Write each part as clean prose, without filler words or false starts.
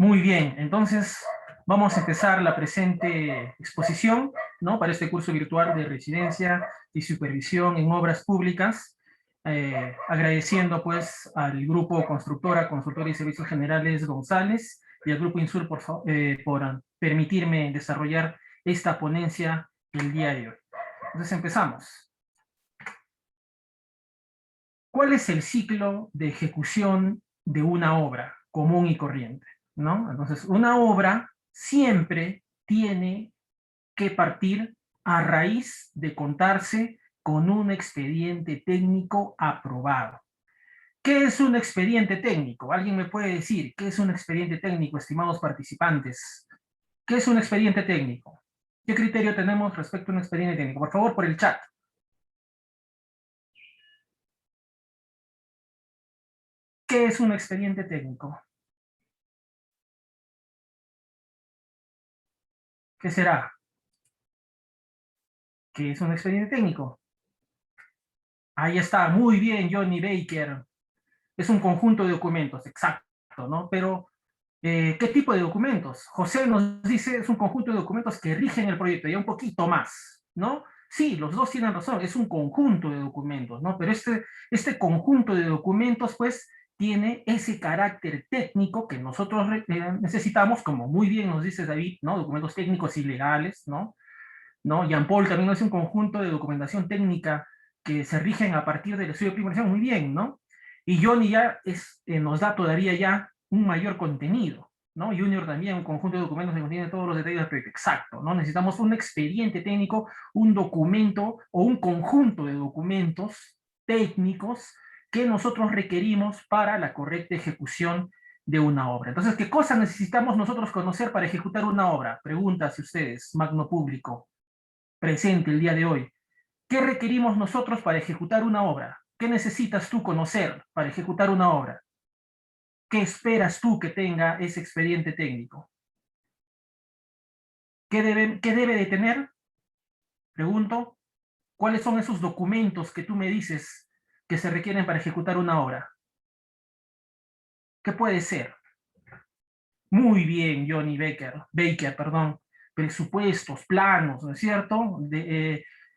Muy bien, entonces vamos a empezar la presente exposición, ¿no? Para este curso virtual de residencia y supervisión en obras públicas, agradeciendo pues al grupo Constructora, Consultora y Servicios Generales González y al grupo INSUR por permitirme desarrollar esta ponencia el día de hoy. Entonces empezamos. ¿Cuál es el ciclo de ejecución de una obra común y corriente? ¿No? Entonces, una obra siempre tiene que partir a raíz de contarse con un expediente técnico aprobado. ¿Qué es un expediente técnico? ¿Alguien me puede decir qué es un expediente técnico, estimados participantes? ¿Qué es un expediente técnico? ¿Qué criterio tenemos respecto a un expediente técnico? Por favor, por el chat. ¿Qué es un expediente técnico? ¿Qué será? ¿Qué es un expediente técnico? Ahí está, muy bien, Johnny Baker. Es un conjunto de documentos, exacto, ¿no? Pero, ¿qué tipo de documentos? José nos dice, es un conjunto de documentos que rigen el proyecto, ya un poquito más, ¿no? Sí, los dos tienen razón, es un conjunto de documentos, ¿no? Pero este conjunto de documentos, pues, tiene ese carácter técnico que nosotros necesitamos, como muy bien nos dice David, ¿no? Documentos técnicos y legales, ¿no? ¿No? Jean Paul también es un conjunto de documentación técnica que se rigen a partir del estudio de primera muy bien, ¿no? Y Johnny ya nos da todavía ya un mayor contenido, ¿no? Junior también, un conjunto de documentos que contiene todos los detalles del proyecto, exacto, ¿no? Necesitamos un expediente técnico, un documento o un conjunto de documentos técnicos que nosotros requerimos para la correcta ejecución de una obra. Entonces, ¿qué cosas necesitamos nosotros conocer para ejecutar una obra? Pregúntase ustedes, magno público presente el día de hoy. ¿Qué requerimos nosotros para ejecutar una obra? ¿Qué necesitas tú conocer para ejecutar una obra? ¿Qué esperas tú que tenga ese expediente técnico? ¿Qué debe de tener? Pregunto, ¿cuáles son esos documentos que tú me dices que se requieren para ejecutar una obra? ¿Qué puede ser? Muy bien, Johnny Baker, perdón. Presupuestos, planos, ¿no es cierto?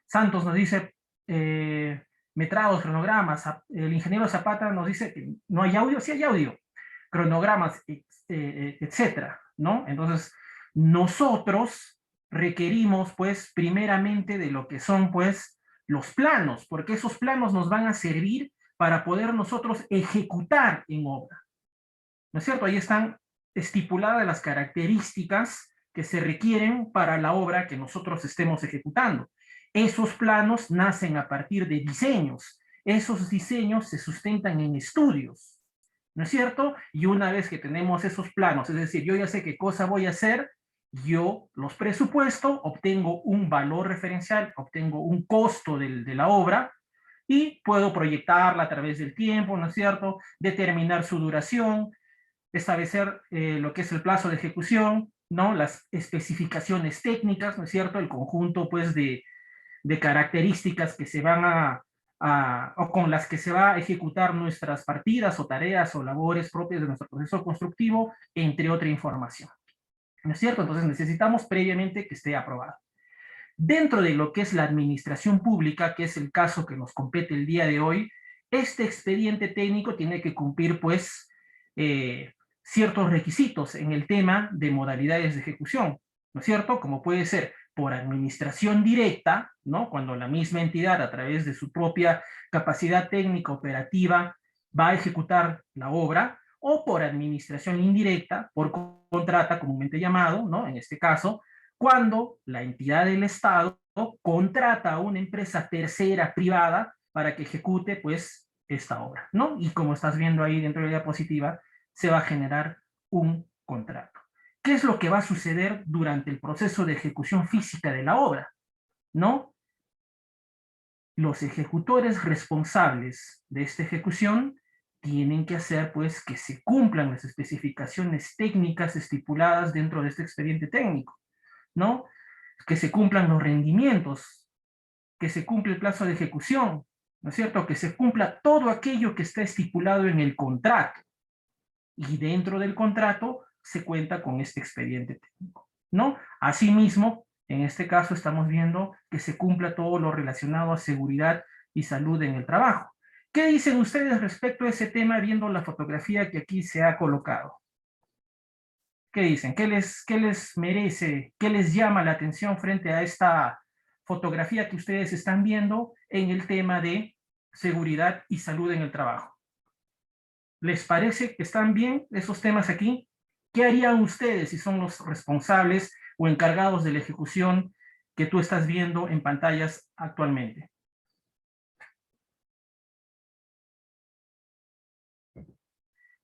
Santos nos dice metrados, cronogramas. El ingeniero Zapata nos dice que no hay audio, sí hay audio. Cronogramas, etcétera, ¿no? Entonces, nosotros requerimos, pues, primeramente de lo que son, pues, los planos, porque esos planos nos van a servir para poder nosotros ejecutar en obra. ¿No es cierto? Ahí están estipuladas las características que se requieren para la obra que nosotros estemos ejecutando. Esos planos nacen a partir de diseños. Esos diseños se sustentan en estudios, ¿no es cierto? Y una vez que tenemos esos planos, es decir, yo ya sé qué cosa voy a hacer, yo los presupuesto, obtengo un valor referencial, obtengo un costo de la obra, y puedo proyectarla a través del tiempo, ¿no es cierto? Determinar su duración, establecer lo que es el plazo de ejecución, ¿no? Las especificaciones técnicas, ¿no es cierto? El conjunto, pues, de características que se van o con las que se va a ejecutar nuestras partidas o tareas o labores propias de nuestro proceso constructivo, entre otra información, ¿no es cierto? Entonces necesitamos previamente que esté aprobado. Dentro de lo que es la administración pública, que es el caso que nos compete el día de hoy, este expediente técnico tiene que cumplir, pues, ciertos requisitos en el tema de modalidades de ejecución, ¿no es cierto? Como puede ser por administración directa, ¿no? Cuando la misma entidad, a través de su propia capacidad técnica operativa, va a ejecutar la obra, o por administración indirecta, por contrata, comúnmente llamado, ¿no? En este caso, cuando la entidad del Estado contrata a una empresa tercera privada para que ejecute, pues, esta obra, ¿no? Y como estás viendo ahí dentro de la diapositiva, se va a generar un contrato. ¿Qué es lo que va a suceder durante el proceso de ejecución física de la obra? ¿No? Los ejecutores responsables de esta ejecución tienen que hacer, pues, que se cumplan las especificaciones técnicas estipuladas dentro de este expediente técnico, ¿no? Que se cumplan los rendimientos, que se cumpla el plazo de ejecución, ¿no es cierto? Que se cumpla todo aquello que está estipulado en el contrato. Y dentro del contrato se cuenta con este expediente técnico, ¿no? Asimismo, en este caso estamos viendo que se cumpla todo lo relacionado a seguridad y salud en el trabajo. ¿Qué dicen ustedes respecto a ese tema viendo la fotografía que aquí se ha colocado? ¿Qué dicen? Qué les merece, qué les llama la atención frente a esta fotografía que ustedes están viendo en el tema de seguridad y salud en el trabajo? ¿Les parece que están bien esos temas aquí? ¿Qué harían ustedes si son los responsables o encargados de la ejecución que tú estás viendo en pantallas actualmente?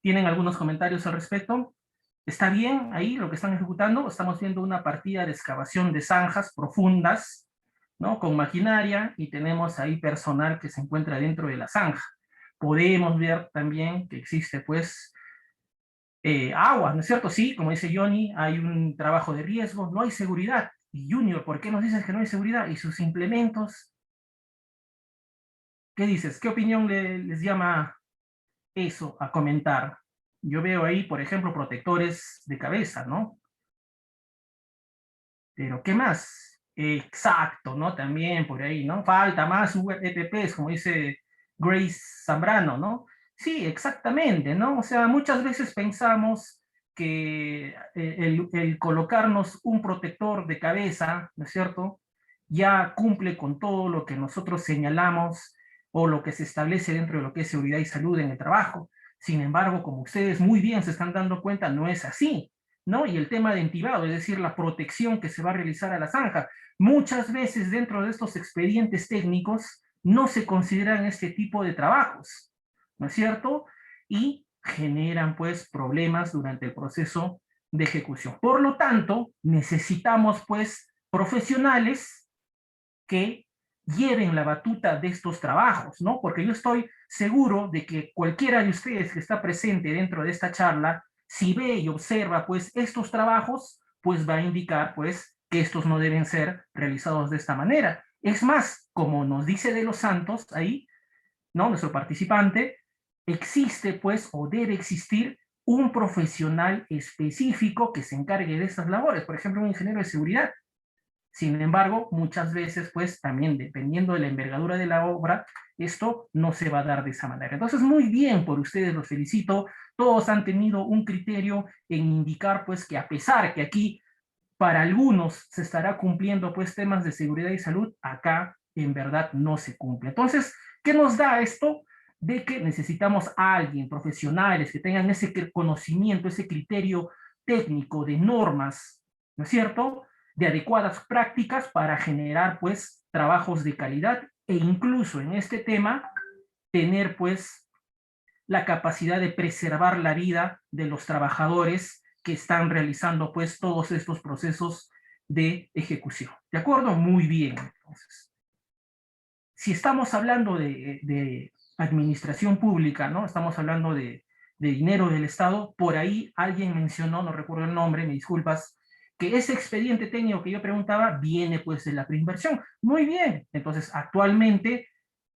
¿Tienen algunos comentarios al respecto? ¿Está bien ahí lo que están ejecutando? Estamos viendo una partida de excavación de zanjas profundas, ¿no? Con maquinaria, y tenemos ahí personal que se encuentra dentro de la zanja. Podemos ver también que existe, pues, agua, ¿no es cierto? Sí, como dice Johnny, hay un trabajo de riesgo, no hay seguridad. Y Junior, ¿por qué nos dices que no hay seguridad? ¿Y sus implementos? ¿Qué dices? ¿Qué opinión les llama eso a comentar? Yo veo ahí, por ejemplo, protectores de cabeza, ¿no? Pero, ¿qué más? Exacto, ¿no? También por ahí, ¿no? Falta más ETPs, como dice Grace Zambrano, ¿no? Sí, exactamente, ¿no? O sea, muchas veces pensamos que el colocarnos un protector de cabeza, ¿no es cierto? Ya cumple con todo lo que nosotros señalamos o lo que se establece dentro de lo que es seguridad y salud en el trabajo. Sin embargo, como ustedes muy bien se están dando cuenta, no es así, ¿no? Y el tema de entibado, es decir, la protección que se va a realizar a la zanja. Muchas veces dentro de estos expedientes técnicos no se consideran este tipo de trabajos, ¿no es cierto? Y generan pues problemas durante el proceso de ejecución. Por lo tanto, necesitamos pues profesionales que lleven la batuta de estos trabajos, ¿no? Porque yo estoy seguro de que cualquiera de ustedes que está presente dentro de esta charla, si ve y observa pues estos trabajos, pues va a indicar pues que estos no deben ser realizados de esta manera. Es más, como nos dice De los Santos ahí, ¿no? Nuestro participante, existe pues o debe existir un profesional específico que se encargue de estas labores, por ejemplo, un ingeniero de seguridad. Sin embargo, muchas veces, pues también dependiendo de la envergadura de la obra, esto no se va a dar de esa manera. Entonces, muy bien por ustedes, los felicito. Todos han tenido un criterio en indicar, pues, que a pesar que aquí para algunos se estará cumpliendo, pues, temas de seguridad y salud, acá en verdad no se cumple. Entonces, ¿qué nos da esto? De que necesitamos a alguien, profesionales, que tengan ese conocimiento, ese criterio técnico de normas, ¿no es cierto?, de adecuadas prácticas para generar pues trabajos de calidad e incluso en este tema tener pues la capacidad de preservar la vida de los trabajadores que están realizando pues todos estos procesos de ejecución. ¿De acuerdo? Muy bien. Entonces, si estamos hablando de administración pública, ¿no? Estamos hablando de dinero del Estado, por ahí alguien mencionó, no recuerdo el nombre, me disculpas, que ese expediente técnico que yo preguntaba viene pues de la preinversión. Muy bien, entonces actualmente,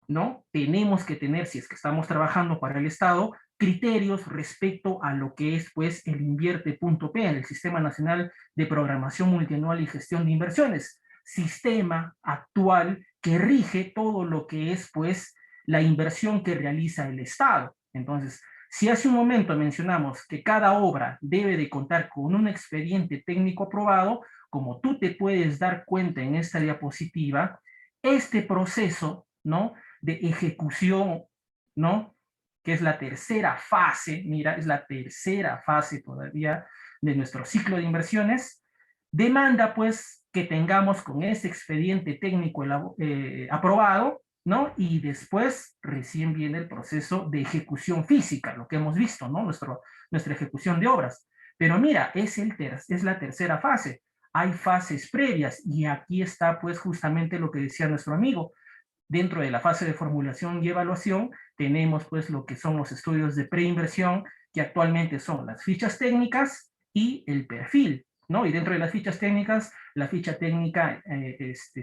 ¿no? Tenemos que tener, si es que estamos trabajando para el Estado, criterios respecto a lo que es pues el invierte.p, el Sistema Nacional de Programación Multianual y Gestión de Inversiones, sistema actual que rige todo lo que es pues la inversión que realiza el Estado. Entonces, si hace un momento mencionamos que cada obra debe de contar con un expediente técnico aprobado, como tú te puedes dar cuenta en esta diapositiva, este proceso, ¿no?, de ejecución, ¿no?, que es la tercera fase, mira, es la tercera fase todavía de nuestro ciclo de inversiones, demanda pues que tengamos con ese expediente técnico aprobado, ¿no? Y después recién viene el proceso de ejecución física, lo que hemos visto, ¿no? Nuestra ejecución de obras. Pero mira, es la tercera fase. Hay fases previas y aquí está pues justamente lo que decía nuestro amigo. Dentro de la fase de formulación y evaluación tenemos pues lo que son los estudios de preinversión, que actualmente son las fichas técnicas y el perfil, ¿no? Y dentro de las fichas técnicas, la ficha técnica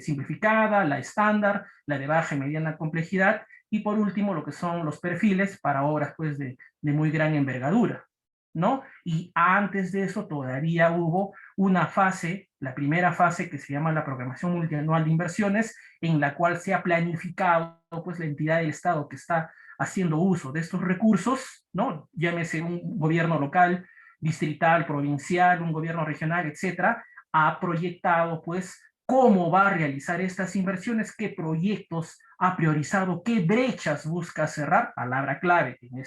simplificada, la estándar, la de baja y mediana complejidad, y por último lo que son los perfiles para obras pues de muy gran envergadura. ¿no? Y antes de eso todavía hubo una fase, la primera fase que se llama la programación multianual de inversiones, en la cual se ha planificado pues la entidad del Estado que está haciendo uso de estos recursos, ¿no? Llámese un gobierno local, distrital, provincial, un gobierno regional, etcétera, ha proyectado pues cómo va a realizar estas inversiones, qué proyectos ha priorizado, qué brechas busca cerrar, palabra clave en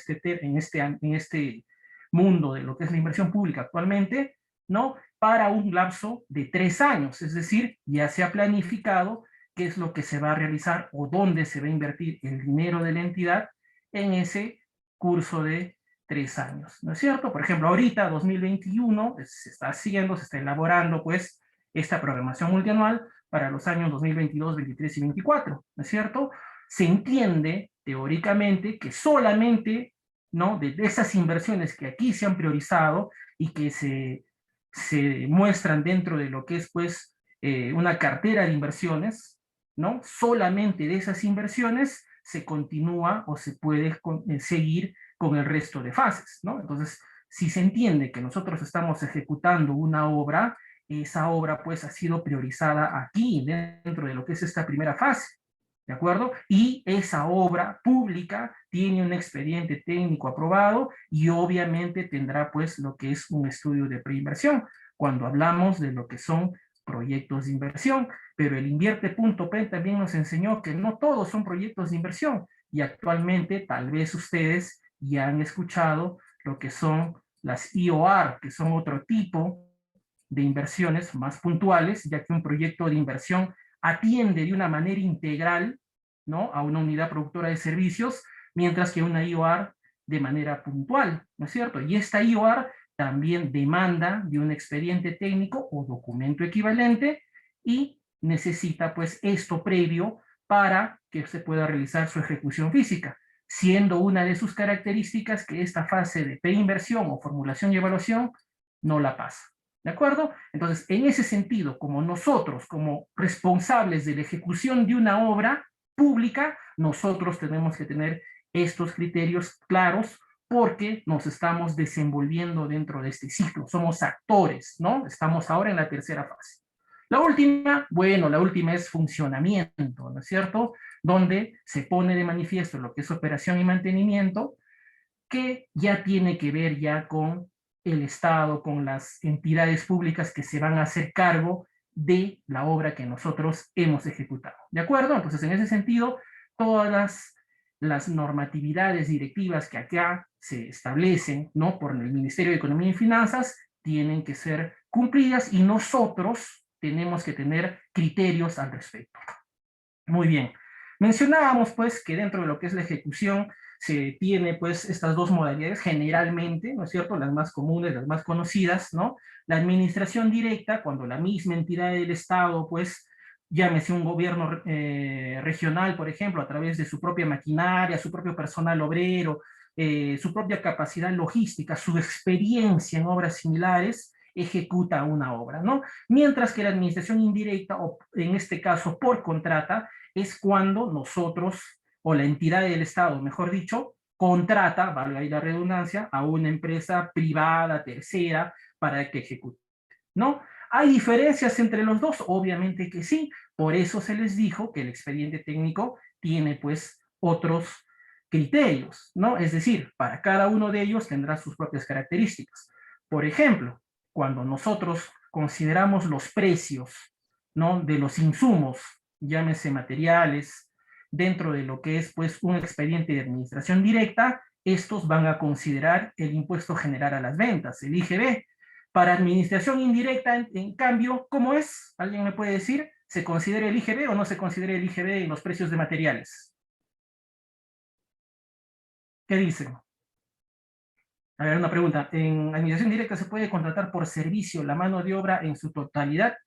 este mundo de lo que es la inversión pública actualmente, ¿no? Para un lapso de 3 años, es decir, ya se ha planificado qué es lo que se va a realizar o dónde se va a invertir el dinero de la entidad en ese curso de 3 años, ¿no es cierto? Por ejemplo, ahorita, 2021, se está haciendo, se está elaborando, pues, esta programación multianual para los años 2022, 23 y 24, ¿no es cierto? Se entiende teóricamente que solamente, ¿no?, de esas inversiones que aquí se han priorizado y que se muestran dentro de lo que es pues una cartera de inversiones, ¿no? Solamente de esas inversiones se continúa o se puede seguir con el resto de fases, ¿no? Entonces, si se entiende que nosotros estamos ejecutando una obra, esa obra pues ha sido priorizada aquí, dentro de lo que es esta primera fase, ¿de acuerdo? Y esa obra pública tiene un expediente técnico aprobado y obviamente tendrá pues lo que es un estudio de preinversión, cuando hablamos de lo que son proyectos de inversión, pero el invierte.p también nos enseñó que no todos son proyectos de inversión y actualmente tal vez ustedes ya han escuchado lo que son las IOR, que son otro tipo de inversiones más puntuales, ya que un proyecto de inversión atiende de una manera integral, ¿no?, a una unidad productora de servicios, mientras que una IOR de manera puntual, ¿no es cierto? Y esta IOR también demanda de un expediente técnico o documento equivalente y necesita pues esto previo para que se pueda realizar su ejecución física, siendo una de sus características que esta fase de preinversión o formulación y evaluación no la pasa. ¿De acuerdo? Entonces, en ese sentido, como nosotros, como responsables de la ejecución de una obra pública, nosotros tenemos que tener estos criterios claros porque nos estamos desenvolviendo dentro de este ciclo. Somos actores, ¿no? Estamos ahora en la tercera fase. La última, bueno, la última es funcionamiento, ¿no es cierto? Donde se pone de manifiesto lo que es operación y mantenimiento, que ya tiene que ver ya con el Estado, con las entidades públicas que se van a hacer cargo de la obra que nosotros hemos ejecutado. ¿De acuerdo? Entonces, en ese sentido, todas las normatividades directivas que acá se establecen, ¿no?, por el Ministerio de Economía y Finanzas, tienen que ser cumplidas y nosotros tenemos que tener criterios al respecto. Muy bien. Mencionábamos pues que dentro de lo que es la ejecución se tiene pues estas dos modalidades generalmente, ¿no es cierto?, las más comunes, las más conocidas, ¿no? La administración directa, cuando la misma entidad del Estado pues llámese un gobierno regional, por ejemplo, a través de su propia maquinaria, su propio personal obrero, su propia capacidad logística, su experiencia en obras similares, ejecuta una obra, ¿no? Mientras que la administración indirecta, o en este caso por contrata, es cuando nosotros, o la entidad del Estado, mejor dicho, contrata, valga ahí la redundancia, a una empresa privada, tercera, para que ejecute, ¿no? ¿Hay diferencias entre los dos? Obviamente que sí, por eso se les dijo que el expediente técnico tiene pues otros criterios, ¿no? Es decir, para cada uno de ellos tendrá sus propias características. Por ejemplo, cuando nosotros consideramos los precios, ¿no?, de los insumos, llámese materiales, dentro de lo que es pues un expediente de administración directa, estos van a considerar el impuesto general a las ventas, el IGB. Para administración indirecta, en cambio, ¿cómo es? ¿Alguien me puede decir? ¿Se considera el IGB o no se considera el IGB en los precios de materiales? ¿Qué dicen? A ver, una pregunta. ¿En administración directa se puede contratar por servicio la mano de obra en su totalidad?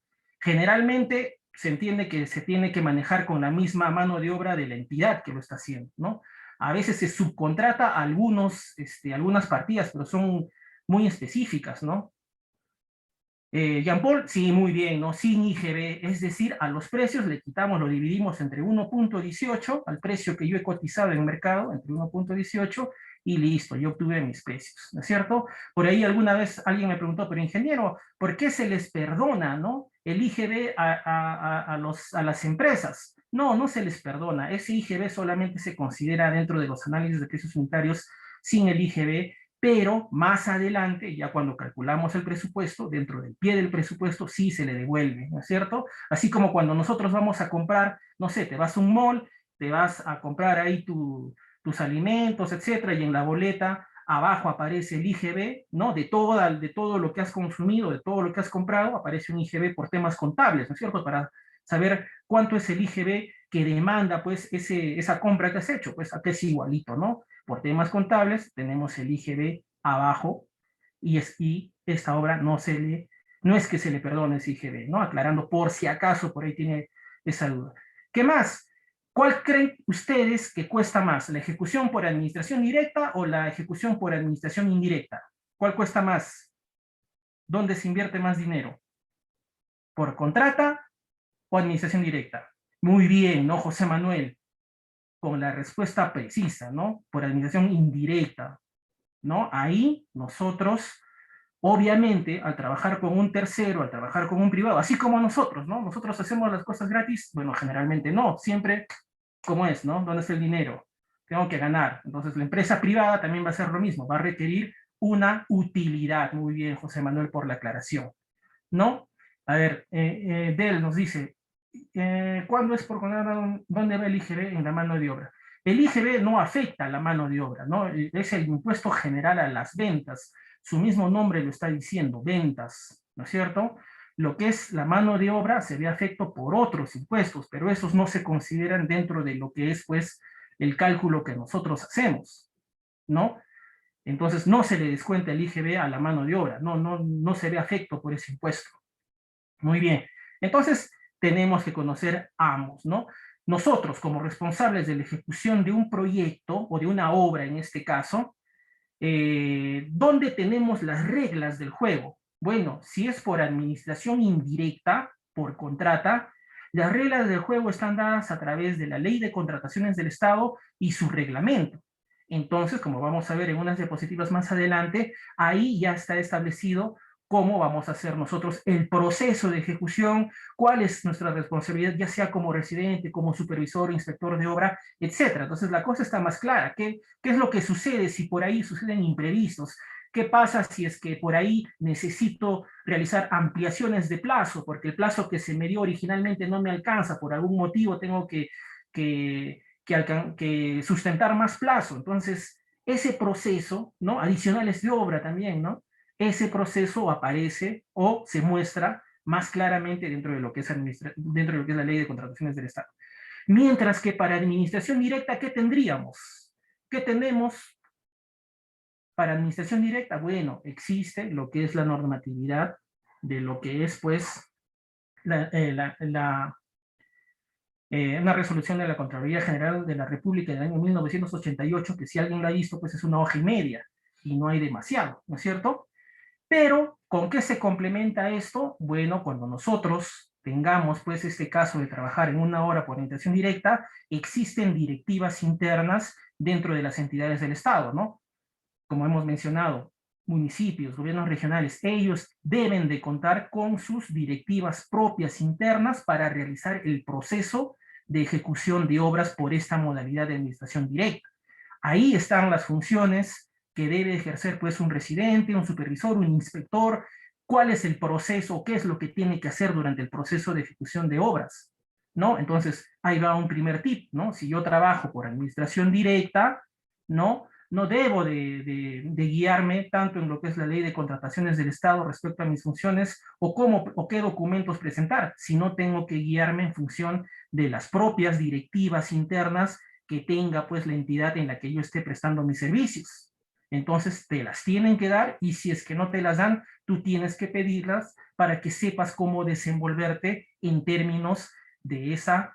Generalmente se entiende que se tiene que manejar con la misma mano de obra de la entidad que lo está haciendo, ¿no? A veces se subcontrata algunas partidas, pero son muy específicas, ¿no? Jean Paul, sí, muy bien, ¿no? Sin IGB, es decir, a los precios le quitamos, lo dividimos entre 1.18, al precio que yo he cotizado en el mercado, entre 1.18, y listo, yo obtuve mis precios, ¿no es cierto? Por ahí alguna vez alguien me preguntó, pero ingeniero, ¿por qué se les perdona, ¿no? El IGB a las empresas? No, no se les perdona. Ese IGB solamente se considera dentro de los análisis de precios unitarios sin el IGB, pero más adelante, ya cuando calculamos el presupuesto, dentro del pie del presupuesto sí se le devuelve, ¿no es cierto? Así como cuando nosotros vamos a comprar, no sé, te vas a un mall, te vas a comprar ahí tus alimentos, etcétera, y en la boleta abajo aparece el IGB, ¿no? De todo lo que has consumido, de todo lo que has comprado, aparece un IGB por temas contables, ¿no es cierto? Para saber cuánto es el IGB que demanda, pues, esa compra que has hecho, pues, acá es igualito, ¿no? Por temas contables tenemos el IGB abajo y esta obra no es que se le perdone ese IGB, ¿no? Aclarando por si acaso por ahí tiene esa duda. ¿Qué más? ¿Cuál creen ustedes que cuesta más? ¿La ejecución por administración directa o la ejecución por administración indirecta? ¿Cuál cuesta más? ¿Dónde se invierte más dinero? ¿Por contrata o administración directa? Muy bien, ¿no, José Manuel? Con la respuesta precisa, ¿no? Por administración indirecta, ¿no? Ahí nosotros, obviamente, al trabajar con un tercero, al trabajar con un privado, así como nosotros, ¿no? Nosotros hacemos las cosas gratis, bueno, generalmente no, siempre, ¿cómo es, no? ¿Dónde está el dinero? Tengo que ganar. Entonces, la empresa privada también va a hacer lo mismo, va a requerir una utilidad. Muy bien, José Manuel, por la aclaración, ¿no? A ver, Del nos dice, ¿cuándo es por contrato? ¿Dónde va el IGB en la mano de obra? El IGB no afecta a la mano de obra, ¿no? Es el impuesto general a las ventas. Su mismo nombre lo está diciendo, ventas, ¿no es cierto? Lo que es la mano de obra se ve afecto por otros impuestos, pero esos no se consideran dentro de lo que es, pues, el cálculo que nosotros hacemos, ¿no? Entonces no se le descuenta el IGB a la mano de obra, no se ve afecto por ese impuesto. Muy bien. Entonces, tenemos que conocer ambos, ¿no? Nosotros, como responsables de la ejecución de un proyecto o de una obra en este caso, ¿dónde tenemos las reglas del juego? Bueno, si es por administración indirecta, por contrata, las reglas del juego están dadas a través de la Ley de Contrataciones del Estado y su reglamento. Entonces, como vamos a ver en unas diapositivas más adelante, ahí ya está establecido cómo vamos a hacer nosotros el proceso de ejecución, cuál es nuestra responsabilidad, ya sea como residente, como supervisor, inspector de obra, etcétera. Entonces la cosa está más clara. ¿Qué es lo que sucede si por ahí suceden imprevistos? ¿Qué pasa si es que por ahí necesito realizar ampliaciones de plazo? Porque el plazo que se me dio originalmente no me alcanza, por algún motivo tengo que sustentar más plazo. Entonces, ese proceso, ¿no? Adicionales de obra también, ¿no? Ese proceso aparece o se muestra más claramente dentro de lo que es, dentro de lo que es la Ley de Contrataciones del Estado. Mientras que para administración directa, ¿qué tendríamos? ¿Qué tenemos para administración directa? Bueno, existe lo que es la normatividad de lo que es, pues, una resolución de la Contraloría General de la República del año 1988, que si alguien la ha visto, pues es una hoja y media, y no hay demasiado, ¿no es cierto? Pero, ¿con qué se complementa esto? Bueno, cuando nosotros tengamos, pues, este caso de trabajar en una hora por orientación directa, existen directivas internas dentro de las entidades del Estado, ¿no? Como hemos mencionado, municipios, gobiernos regionales, ellos deben de contar con sus directivas propias internas para realizar el proceso de ejecución de obras por esta modalidad de administración directa. Ahí están las funciones que debe ejercer, pues, un residente, un supervisor, un inspector, cuál es el proceso, qué es lo que tiene que hacer durante el proceso de ejecución de obras, ¿no? Entonces, ahí va un primer tip, ¿no? Si yo trabajo por administración directa, no debo de guiarme tanto en lo que es la Ley de Contrataciones del Estado respecto a mis funciones o qué documentos presentar, sino tengo que guiarme en función de las propias directivas internas que tenga, pues, la entidad en la que yo esté prestando mis servicios. Entonces te las tienen que dar, y si es que no te las dan, tú tienes que pedirlas para que sepas cómo desenvolverte en términos de esas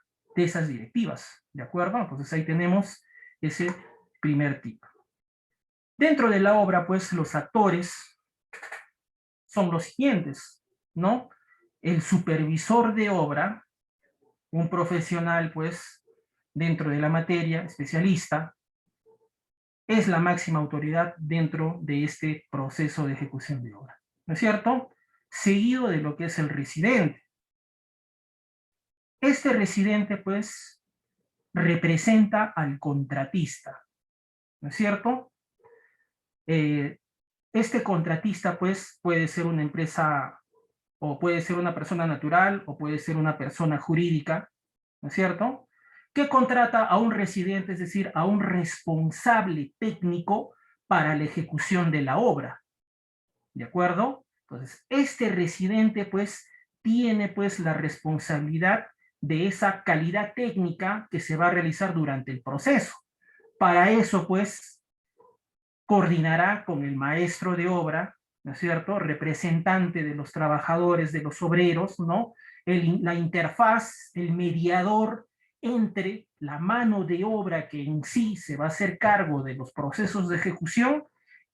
directivas, ¿de acuerdo? Entonces ahí tenemos ese primer tip. Dentro de la obra, pues, los actores son los siguientes, ¿no? El supervisor de obra, un profesional, pues, dentro de la materia, especialista. es la máxima autoridad dentro de este proceso de ejecución de obra, ¿no es cierto? Seguido de lo que es el residente. Este residente, pues, representa al contratista, ¿no es cierto? Este contratista, pues, puede ser una empresa, o puede ser una persona natural, o puede ser una persona jurídica, ¿no es cierto?, que contrata a un residente, es decir, a un responsable técnico para la ejecución de la obra, ¿de acuerdo? Entonces, este residente, pues, tiene, pues, la responsabilidad de esa calidad técnica que se va a realizar durante el proceso. Para eso, pues, coordinará con el maestro de obra, ¿no es cierto?, representante de los trabajadores, de los obreros, ¿no?, la interfaz, el mediador entre la mano de obra que en sí se va a hacer cargo de los procesos de ejecución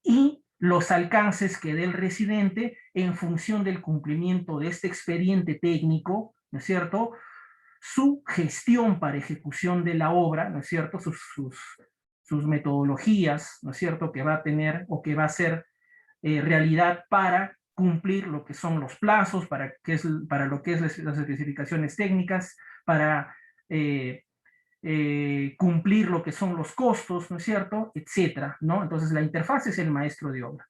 y los alcances que dé el residente en función del cumplimiento de este expediente técnico, ¿no es cierto?, su gestión para ejecución de la obra, ¿no es cierto?, sus metodologías, ¿no es cierto?, que va a tener o que va a ser realidad para cumplir lo que son los plazos, para lo que es las especificaciones técnicas, para cumplir lo que son los costos, ¿no es cierto?, etcétera, ¿no? Entonces la interfaz es el maestro de obra.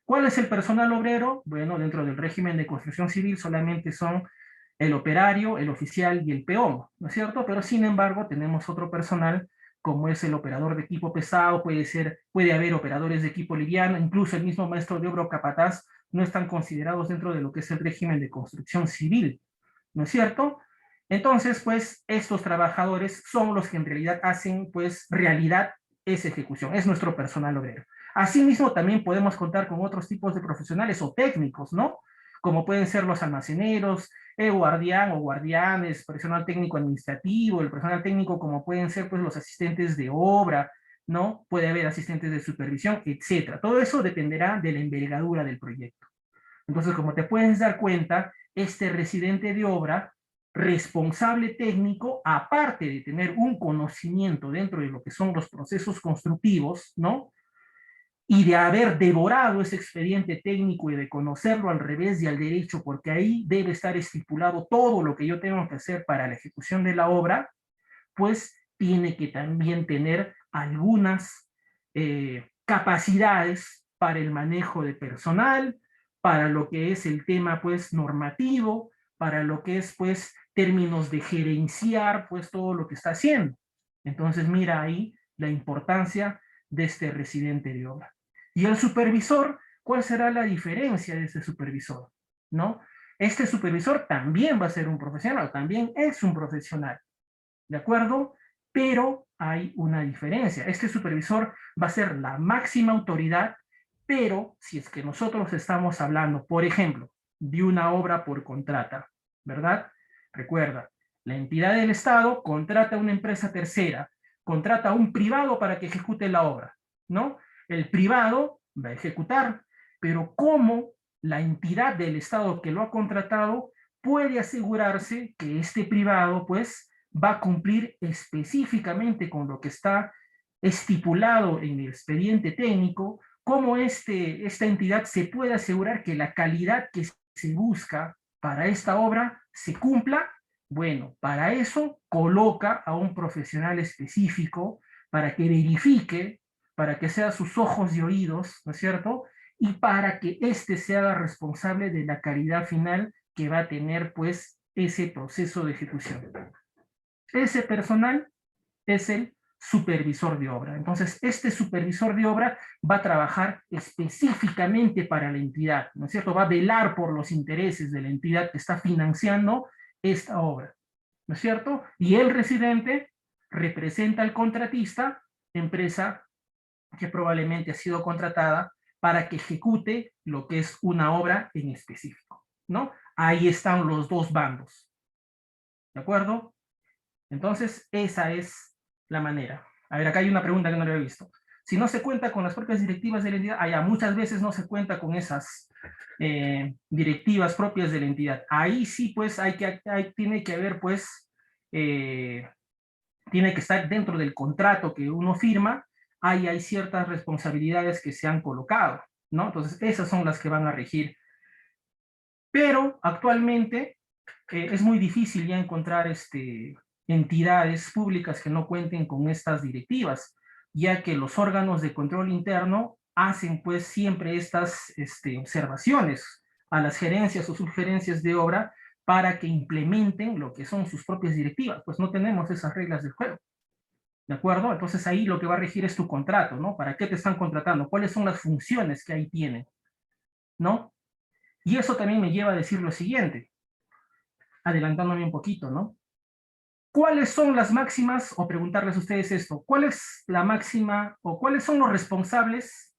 ¿Cuál es el personal obrero? Bueno, dentro del régimen de construcción civil solamente son el operario, el oficial y el peón, ¿no es cierto? Pero sin embargo tenemos otro personal como es el operador de equipo pesado, puede haber operadores de equipo liviano, incluso el mismo maestro de obra o capataz no están considerados dentro de lo que es el régimen de construcción civil, ¿no es cierto? Entonces, pues, estos trabajadores son los que en realidad hacen, pues, realidad esa ejecución, es nuestro personal obrero. Asimismo, también podemos contar con otros tipos de profesionales o técnicos, ¿no? Como pueden ser los almaceneros, el guardián o guardianes, personal técnico administrativo, el personal técnico como pueden ser pues los asistentes de obra, ¿no? Puede haber asistentes de supervisión, etcétera. Todo eso dependerá de la envergadura del proyecto. Entonces, como te puedes dar cuenta, este residente de obra, responsable técnico, aparte de tener un conocimiento dentro de lo que son los procesos constructivos, ¿no?, y de haber devorado ese expediente técnico y de conocerlo al revés y al derecho, porque ahí debe estar estipulado todo lo que yo tengo que hacer para la ejecución de la obra, pues tiene que también tener algunas capacidades para el manejo de personal, para lo que es el tema pues normativo, para lo que es pues términos de gerenciar pues todo lo que está haciendo. Entonces mira ahí la importancia de este residente de obra. Y el supervisor, ¿cuál será la diferencia de este supervisor? ¿No? Este supervisor también va a ser un profesional, también es un profesional, ¿de acuerdo? Pero hay una diferencia. Este supervisor va a ser la máxima autoridad, pero si es que nosotros estamos hablando, por ejemplo, de una obra por contrata, ¿verdad? Recuerda, la entidad del Estado contrata a una empresa tercera, contrata a un privado para que ejecute la obra, ¿no? El privado va a ejecutar, pero ¿cómo la entidad del Estado que lo ha contratado puede asegurarse que este privado, pues, va a cumplir específicamente con lo que está estipulado en el expediente técnico? ¿Cómo esta entidad se puede asegurar que la calidad que se busca para esta obra se cumpla? Bueno, para eso coloca a un profesional específico para que verifique, para que sea sus ojos y oídos, ¿no es cierto?, y para que éste sea responsable de la calidad final que va a tener, pues, ese proceso de ejecución. Ese personal es el supervisor de obra. Entonces, este supervisor de obra va a trabajar específicamente para la entidad, ¿no es cierto? Va a velar por los intereses de la entidad que está financiando esta obra, ¿no es cierto? Y el residente representa al contratista, empresa que probablemente ha sido contratada para que ejecute lo que es una obra en específico, ¿no? Ahí están los dos bandos, ¿de acuerdo? Entonces, esa es la manera. A ver, acá hay una pregunta que no lo he visto. Si no se cuenta con las propias directivas de la entidad, allá muchas veces no se cuenta con esas directivas propias de la entidad. Ahí sí, pues, tiene que haber, pues, tiene que estar dentro del contrato que uno firma. hay ciertas responsabilidades que se han colocado, ¿no? Entonces, esas son las que van a regir. Pero actualmente es muy difícil ya encontrar entidades públicas que no cuenten con estas directivas, ya que los órganos de control interno hacen pues siempre estas observaciones a las gerencias o subgerencias de obra para que implementen lo que son sus propias directivas. Pues no tenemos esas reglas del juego. ¿De acuerdo? Entonces ahí lo que va a regir es tu contrato, ¿no? ¿Para qué te están contratando? ¿Cuáles son las funciones que ahí tienen? ¿No? Y eso también me lleva a decir lo siguiente, adelantándome un poquito, ¿no? ¿Cuáles son las máximas, o preguntarles a ustedes esto, cuál es la máxima, o cuáles son los responsables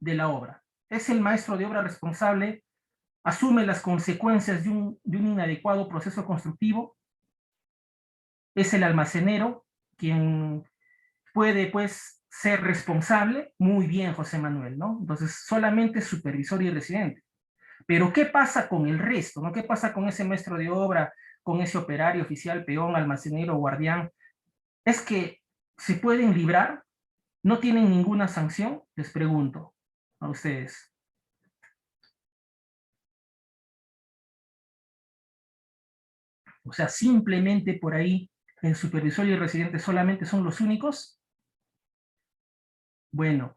de la obra? ¿Es el maestro de obra responsable? ¿Asume las consecuencias de un inadecuado proceso constructivo? ¿Es el almacenero quien puede, pues, ser responsable? Muy bien, José Manuel, ¿no? Entonces, solamente supervisor y residente. Pero ¿qué pasa con el resto? ¿No? ¿Qué pasa con ese maestro de obra, con ese operario, oficial, peón, almacenero, guardián? ¿Es que se pueden librar? ¿No tienen ninguna sanción? Les pregunto a ustedes. O sea, simplemente por ahí el supervisor y el residente solamente son los únicos. Bueno,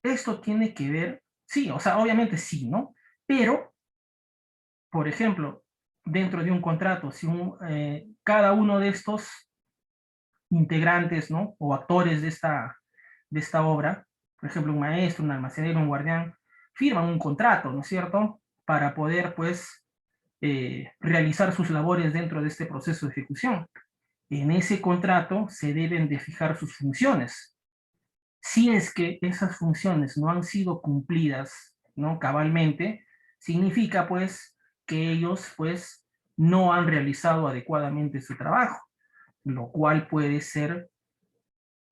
esto tiene que ver, sí, o sea, obviamente sí, ¿no? Pero, por ejemplo, dentro de un contrato, si cada uno de estos integrantes, ¿no? O actores de esta obra, por ejemplo, un maestro, un almacenero, un guardián, firman un contrato, ¿no es cierto? Para poder, pues, realizar sus labores dentro de este proceso de ejecución. En ese contrato se deben de fijar sus funciones. Si es que esas funciones no han sido cumplidas, ¿no? Cabalmente, significa, pues, que ellos, pues, no han realizado adecuadamente su trabajo, lo cual puede ser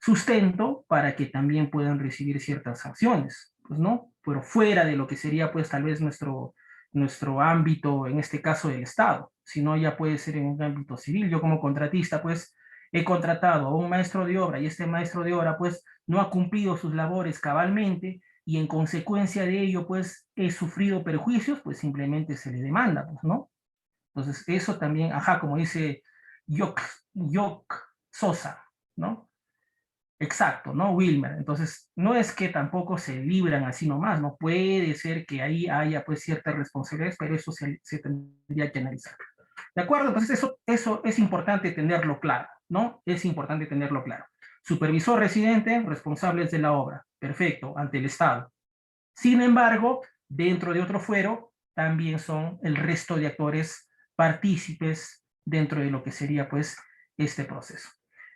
sustento para que también puedan recibir ciertas sanciones, pues no, pero fuera de lo que sería pues tal vez nuestro ámbito, en este caso del Estado, sino ya puede ser en un ámbito civil. Yo como contratista pues he contratado a un maestro de obra y este maestro de obra pues no ha cumplido sus labores cabalmente y en consecuencia de ello pues he sufrido perjuicios, pues simplemente se le demanda, pues, ¿no? Entonces eso también, ajá, como dice Yok Sosa, ¿no? Exacto, ¿no? Wilmer. Entonces, no es que tampoco se libran así nomás, no puede ser que ahí haya pues ciertas responsabilidades, pero eso se tendría que analizar. ¿De acuerdo? Entonces, eso es importante tenerlo claro, ¿no? Es importante tenerlo claro. Supervisor residente, responsables de la obra. Perfecto, ante el Estado. Sin embargo, dentro de otro fuero, también son el resto de actores partícipes dentro de lo que sería pues este proceso.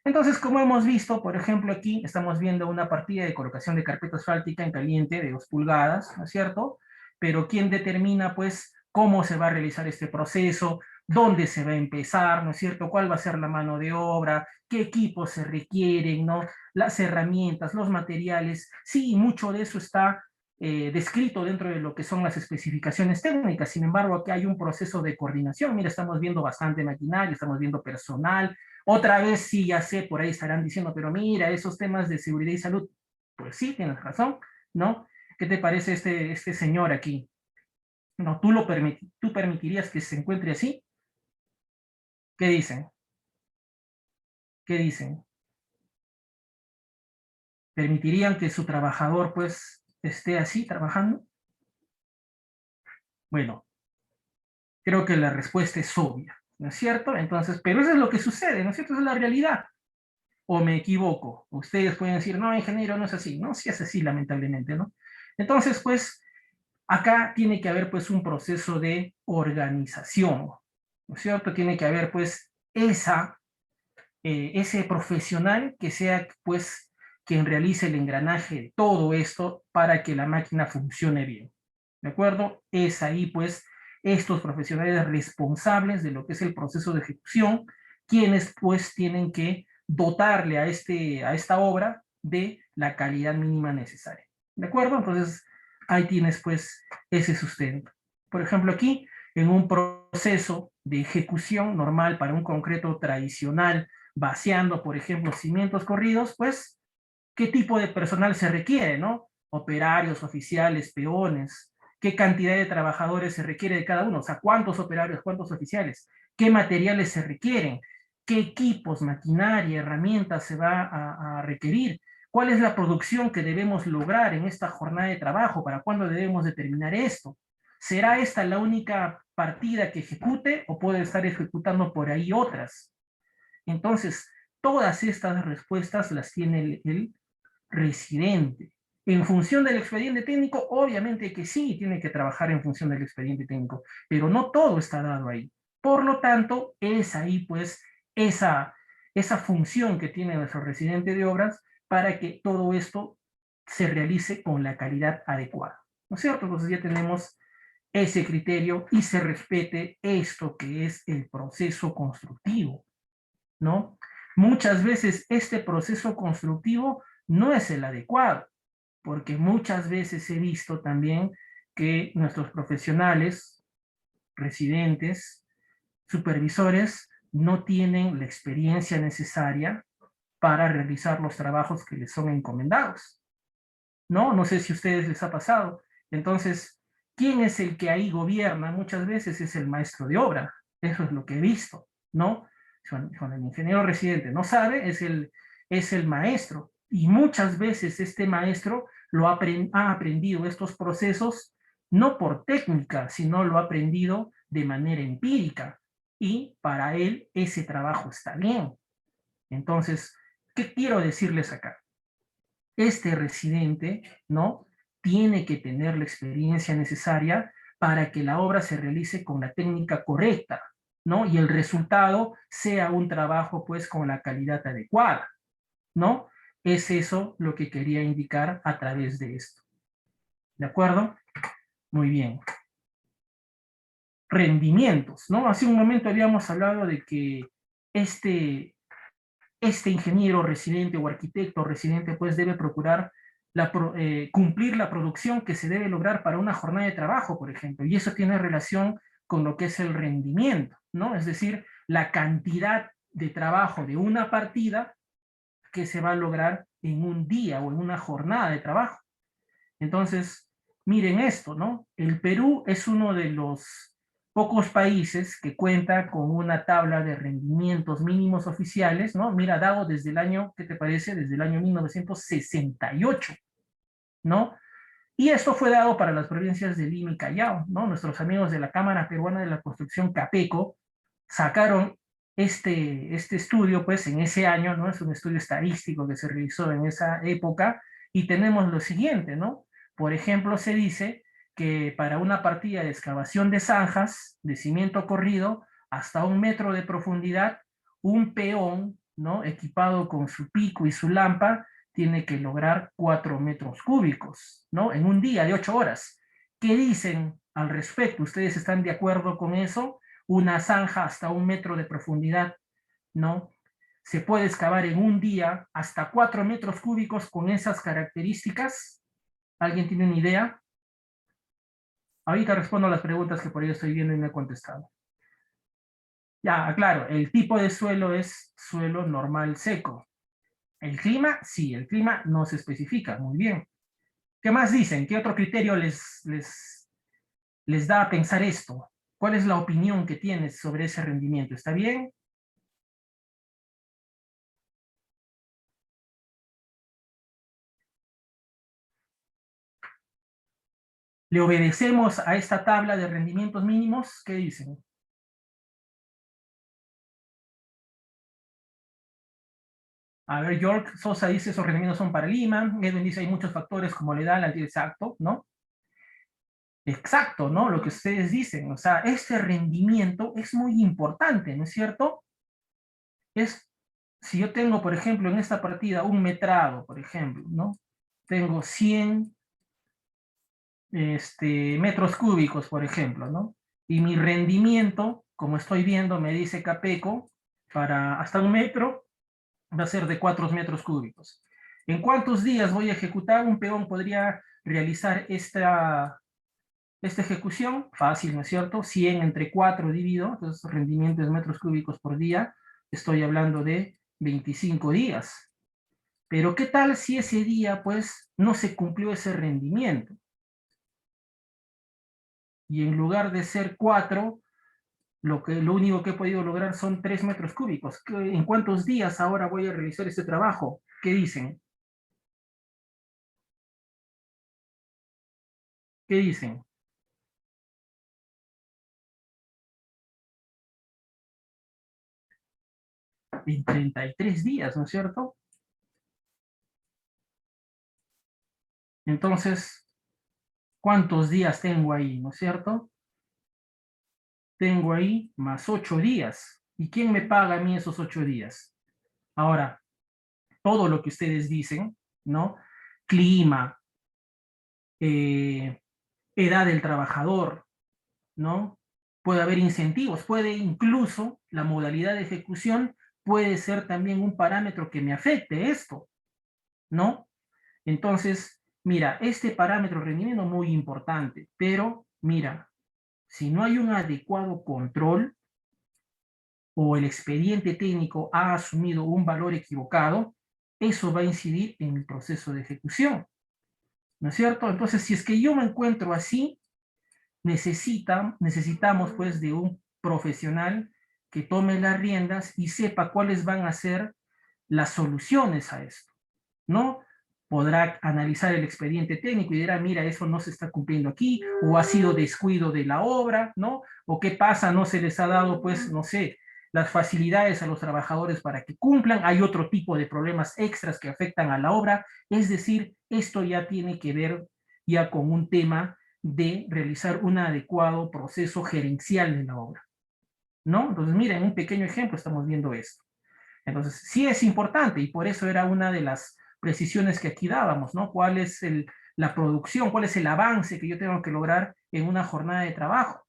Entonces, como hemos visto, por ejemplo, aquí estamos viendo una partida de colocación de carpeta asfáltica en caliente de 2 pulgadas, ¿no es cierto? Pero ¿quién determina, pues, cómo se va a realizar este proceso? ¿Dónde se va a empezar? ¿No es cierto? ¿Cuál va a ser la mano de obra? ¿Qué equipos se requieren? ¿No? Las herramientas, los materiales. Sí, mucho de eso está descrito dentro de lo que son las especificaciones técnicas. Sin embargo, aquí hay un proceso de coordinación. Mira, estamos viendo bastante maquinaria, estamos viendo personal. Otra vez, sí, ya sé, por ahí estarán diciendo, pero mira, esos temas de seguridad y salud, pues sí, tienes razón, ¿no? ¿Qué te parece este señor aquí? ¿No? ¿Tú permitirías que se encuentre así? ¿Qué dicen? ¿Qué dicen? ¿Permitirían que su trabajador, pues, esté así trabajando? Bueno, creo que la respuesta es obvia, ¿no es cierto? Entonces, pero eso es lo que sucede, ¿no es cierto? Esa es la realidad. ¿O me equivoco? Ustedes pueden decir, no, ingeniero, no es así. No, sí es así, lamentablemente, ¿no? Entonces, pues, acá tiene que haber, pues, un proceso de organización, ¿no es cierto? Tiene que haber, pues, ese profesional que sea, pues, quien realice el engranaje de todo esto para que la máquina funcione bien. ¿De acuerdo? Es ahí, pues, estos profesionales responsables de lo que es el proceso de ejecución, quienes, pues, tienen que dotarle a esta obra de la calidad mínima necesaria. ¿De acuerdo? Entonces, ahí tienes, pues, ese sustento. Por ejemplo, aquí, en un proceso de ejecución normal para un concreto tradicional, vaciando, por ejemplo, cimientos corridos, pues qué tipo de personal se requiere, ¿no? Operarios, oficiales, peones, qué cantidad de trabajadores se requiere de cada uno, o sea, cuántos operarios, cuántos oficiales, qué materiales se requieren, qué equipos, maquinaria, herramientas se va a requerir, cuál es la producción que debemos lograr en esta jornada de trabajo, para cuándo debemos determinar esto. ¿Será esta la única partida que ejecute o puede estar ejecutando por ahí otras? Entonces, todas estas respuestas las tiene el residente. En función del expediente técnico, obviamente que sí, tiene que trabajar en función del expediente técnico, pero no todo está dado ahí. Por lo tanto, es ahí pues esa función que tiene nuestro residente de obras para que todo esto se realice con la calidad adecuada. ¿No es cierto? Entonces ya tenemos ese criterio y se respete esto que es el proceso constructivo, ¿no? Muchas veces este proceso constructivo no es el adecuado, porque muchas veces he visto también que nuestros profesionales, residentes, supervisores, no tienen la experiencia necesaria para realizar los trabajos que les son encomendados, ¿no? No sé si a ustedes les ha pasado. Entonces, ¿quién es el que ahí gobierna? Muchas veces es el maestro de obra. Eso es lo que he visto, ¿no? Cuando el ingeniero residente no sabe, es el maestro. Y muchas veces este maestro ha aprendido estos procesos no por técnica, sino lo ha aprendido de manera empírica. Y para él ese trabajo está bien. Entonces, ¿qué quiero decirles acá? Este residente, ¿no? Tiene que tener la experiencia necesaria para que la obra se realice con la técnica correcta, ¿no? Y el resultado sea un trabajo, pues, con la calidad adecuada, ¿no? Es eso lo que quería indicar a través de esto. ¿De acuerdo? Muy bien. Rendimientos, ¿no? Hace un momento habíamos hablado de que este ingeniero residente o arquitecto residente pues debe procurar cumplir la producción que se debe lograr para una jornada de trabajo, por ejemplo, y eso tiene relación con lo que es el rendimiento, ¿no? Es decir, la cantidad de trabajo de una partida que se va a lograr en un día o en una jornada de trabajo. Entonces, miren esto, ¿no? El Perú es uno de los pocos países que cuenta con una tabla de rendimientos mínimos oficiales, ¿no? Mira, dado desde el año, ¿qué te parece? Desde el año 1968, ¿no? Y esto fue dado para las provincias de Lima y Callao, ¿no? Nuestros amigos de la Cámara Peruana de la Construcción, CAPECO, sacaron este estudio, pues, en ese año, ¿no? Es un estudio estadístico que se realizó en esa época, y tenemos lo siguiente, ¿no? Por ejemplo, se dice que para una partida de excavación de zanjas, de cimiento corrido, hasta 1 metro de profundidad, un peón, ¿no? Equipado con su pico y su lampa, tiene que lograr 4 metros cúbicos, ¿no? En un día de 8 horas. ¿Qué dicen al respecto? ¿Ustedes están de acuerdo con eso? Una zanja hasta 1 metro de profundidad, ¿no? Se puede excavar en un día hasta 4 metros cúbicos con esas características. ¿Alguien tiene una idea? Ahorita respondo a las preguntas que por ahí estoy viendo y no he contestado. Ya, claro, el tipo de suelo es suelo normal seco. El clima, sí, el clima no se especifica, muy bien. ¿Qué más dicen? ¿Qué otro criterio les da a pensar esto? ¿Cuál es la opinión que tienes sobre ese rendimiento? ¿Está bien? ¿Le obedecemos a esta tabla de rendimientos mínimos? ¿Qué dicen? A ver, York Sosa dice esos rendimientos son para Lima. Edwin dice hay muchos factores como la edad, la altura, exacto, ¿no? Exacto, ¿no? Lo que ustedes dicen. O sea, este rendimiento es muy importante, ¿no es cierto? Es, si yo tengo, por ejemplo, en esta partida un metrado, por ejemplo, ¿no? Tengo 100 metros cúbicos, por ejemplo, ¿no? Y mi rendimiento, como estoy viendo, me dice Capeco, para hasta 1 metro, va a ser de 4 metros cúbicos. ¿En cuántos días voy a ejecutar? Un peón podría realizar esta ejecución. Fácil, ¿no es cierto? 100 entre 4 dividido, entonces rendimiento de metros cúbicos por día, estoy hablando de 25 días. Pero ¿qué tal si ese día, pues, no se cumplió ese rendimiento? Y en lugar de ser 4, lo único que he podido lograr son 3 metros cúbicos. ¿En cuántos días ahora voy a realizar este trabajo? ¿Qué dicen? ¿Qué dicen? En 33 días, ¿no es cierto? Entonces, ¿cuántos días tengo ahí, no es cierto? Tengo ahí más 8 días. ¿Y quién me paga a mí esos 8 días? Ahora, todo lo que ustedes dicen, ¿no? Clima, eh, edad del trabajador, ¿no? Puede haber incentivos, puede incluso la modalidad de ejecución puede ser también un parámetro que me afecte esto, ¿no? Entonces, mira, este parámetro de rendimiento es muy importante, pero mira, si no hay un adecuado control o el expediente técnico ha asumido un valor equivocado, eso va a incidir en el proceso de ejecución, ¿no es cierto? Entonces, si es que yo me encuentro así, necesitamos pues de un profesional que tome las riendas y sepa cuáles van a ser las soluciones a esto, ¿no? Podrá analizar el expediente técnico y dirá, mira, eso no se está cumpliendo aquí, o ha sido descuido de la obra, ¿no? O qué pasa, no se les ha dado, pues, no sé, las facilidades a los trabajadores para que cumplan, hay otro tipo de problemas extras que afectan a la obra, es decir, esto ya tiene que ver ya con un tema de realizar un adecuado proceso gerencial de la obra, ¿no? Entonces, mira, en un pequeño ejemplo estamos viendo esto. Entonces, sí es importante y por eso era una de las precisiones que aquí dábamos, ¿no? ¿Cuál es la producción, cuál es el avance que yo tengo que lograr en una jornada de trabajo,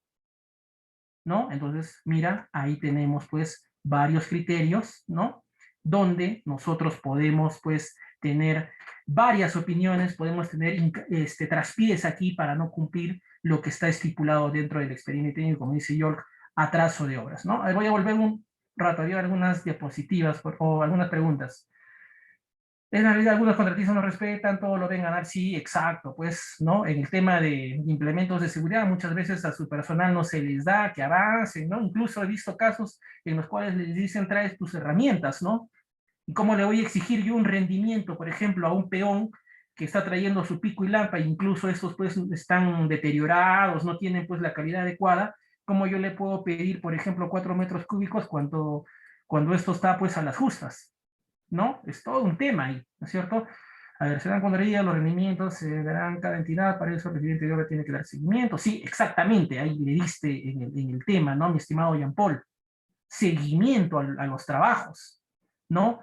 ¿no? Entonces, mira, ahí tenemos pues varios criterios, ¿no? Donde nosotros podemos pues tener varias opiniones, podemos tener traspiés aquí para no cumplir lo que está estipulado dentro del expediente técnico, como dice York, atraso de obras, ¿no? Voy a volver un rato, había algunas diapositivas o algunas preguntas. En realidad algunos contratistas no respetan, todo lo ven ganar, sí, exacto, pues, ¿no? En el tema de implementos de seguridad, muchas veces a su personal no se les da que avancen, ¿no? Incluso he visto casos en los cuales les dicen, traes tus herramientas, ¿no? ¿Y cómo le voy a exigir yo un rendimiento, por ejemplo, a un peón que está trayendo su pico y lampa, e incluso estos pues están deteriorados, no tienen pues la calidad adecuada? ¿Cómo yo le puedo pedir, por ejemplo, 4 metros cúbicos cuando esto está pues a las justas? ¿No? Es todo un tema ahí, ¿no es cierto? A ver, se dan contrarías, los rendimientos se darán cada entidad, para eso el presidente de obra tiene que dar seguimiento. Sí, exactamente, ahí le diste en el tema, ¿no? Mi estimado Jean Paul, seguimiento a los trabajos, ¿no?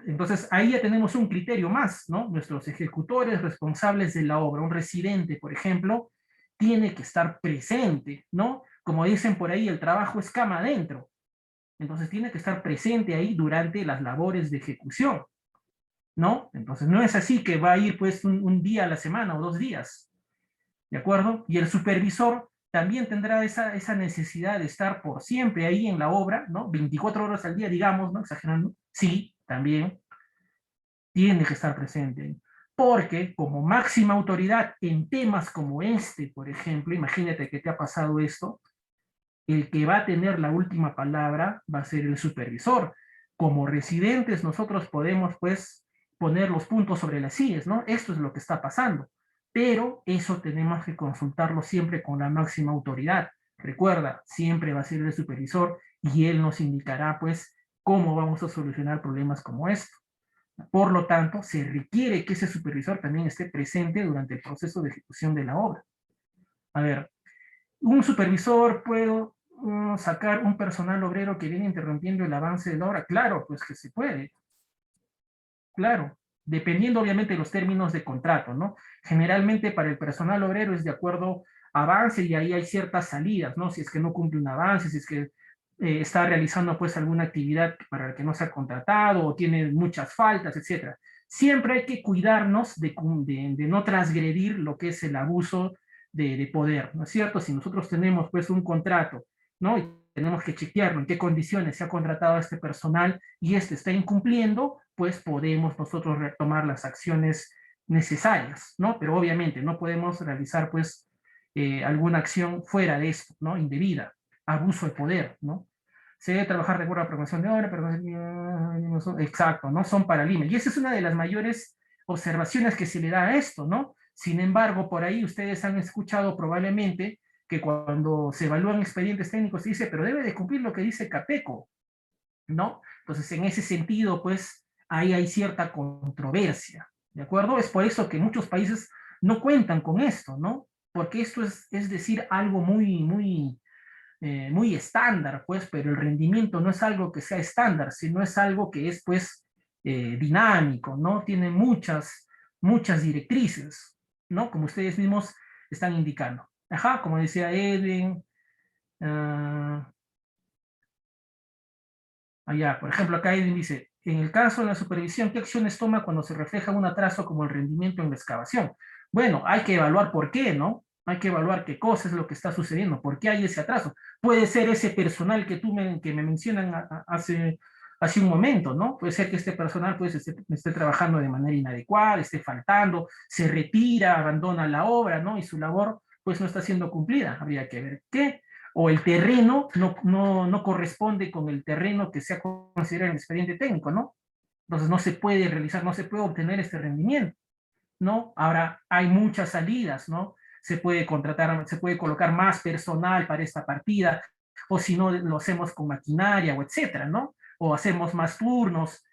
Entonces, ahí ya tenemos un criterio más, ¿no? Nuestros ejecutores responsables de la obra, un residente, por ejemplo, tiene que estar presente, ¿no? Como dicen por ahí, el trabajo es cama adentro. Entonces tiene que estar presente ahí durante las labores de ejecución, ¿no? Entonces no es así que va a ir pues un día a la semana o 2 días, ¿de acuerdo? Y el supervisor también tendrá esa necesidad de estar por siempre ahí en la obra, ¿no? 24 horas al día, digamos, ¿no? Exagerando. Sí, también tiene que estar presente. Porque como máxima autoridad en temas como este, por ejemplo, imagínate que te ha pasado esto, el que va a tener la última palabra va a ser el supervisor. Como residentes nosotros podemos pues poner los puntos sobre las sillas, ¿no? Esto es lo que está pasando, pero eso tenemos que consultarlo siempre con la máxima autoridad. Recuerda, siempre va a ser el supervisor y él nos indicará pues cómo vamos a solucionar problemas como esto. Por lo tanto, se requiere que ese supervisor también esté presente durante el proceso de ejecución de la obra. A ver, un supervisor puede sacar un personal obrero que viene interrumpiendo el avance de la obra. Claro, pues que se puede, claro, dependiendo obviamente de los términos de contrato, ¿no? Generalmente para el personal obrero es de acuerdo a avance y ahí hay ciertas salidas, ¿no? Si es que no cumple un avance, si es que está realizando pues alguna actividad para la que no se ha contratado o tiene muchas faltas, etcétera. Siempre hay que cuidarnos de no transgredir lo que es el abuso de poder, ¿no es cierto? Si nosotros tenemos pues un contrato, ¿no? tenemos que chequearlo, en qué condiciones se ha contratado a este personal y este está incumpliendo, pues podemos nosotros retomar las acciones necesarias, ¿no? Pero obviamente no podemos realizar, pues, alguna acción fuera de esto, ¿no? Indebida, abuso de poder, ¿no? Se debe trabajar de acuerdo a la programación de obra, pero exacto, ¿no? Son para Lima. Y esa es una de las mayores observaciones que se le da a esto, ¿no? Sin embargo, por ahí ustedes han escuchado probablemente que cuando se evalúan expedientes técnicos se dice, pero debe de cumplir lo que dice Capeco, ¿no? Entonces, en ese sentido, pues, ahí hay cierta controversia, ¿de acuerdo? Es por eso que muchos países no cuentan con esto, ¿no? Porque esto es decir, algo muy estándar, pues, pero el rendimiento no es algo que sea estándar, sino es algo que es, pues, dinámico, ¿no? Tiene muchas directrices, ¿no? Como ustedes mismos están indicando. Ajá, como decía Edwin, allá, por ejemplo, acá Edwin dice, en el caso de la supervisión, ¿qué acciones toma cuando se refleja un atraso como el rendimiento en la excavación? Bueno, hay que evaluar por qué, ¿no? Hay que evaluar qué cosa es lo que está sucediendo, por qué hay ese atraso. Puede ser ese personal que me mencionan hace un momento, ¿no? Puede ser que este personal pues esté trabajando de manera inadecuada, esté faltando, se retira, abandona la obra, ¿no? Y su labor pues no está siendo cumplida. Habría que ver qué o el terreno no corresponde con el terreno que se ha considerado en el expediente técnico, ¿no? Entonces no se puede realizar, no se puede obtener este rendimiento, ¿no? Ahora hay muchas salidas, ¿no? Se puede contratar, se puede colocar más personal para esta partida, o si no lo hacemos con maquinaria o etcétera, ¿no? O hacemos más turnos,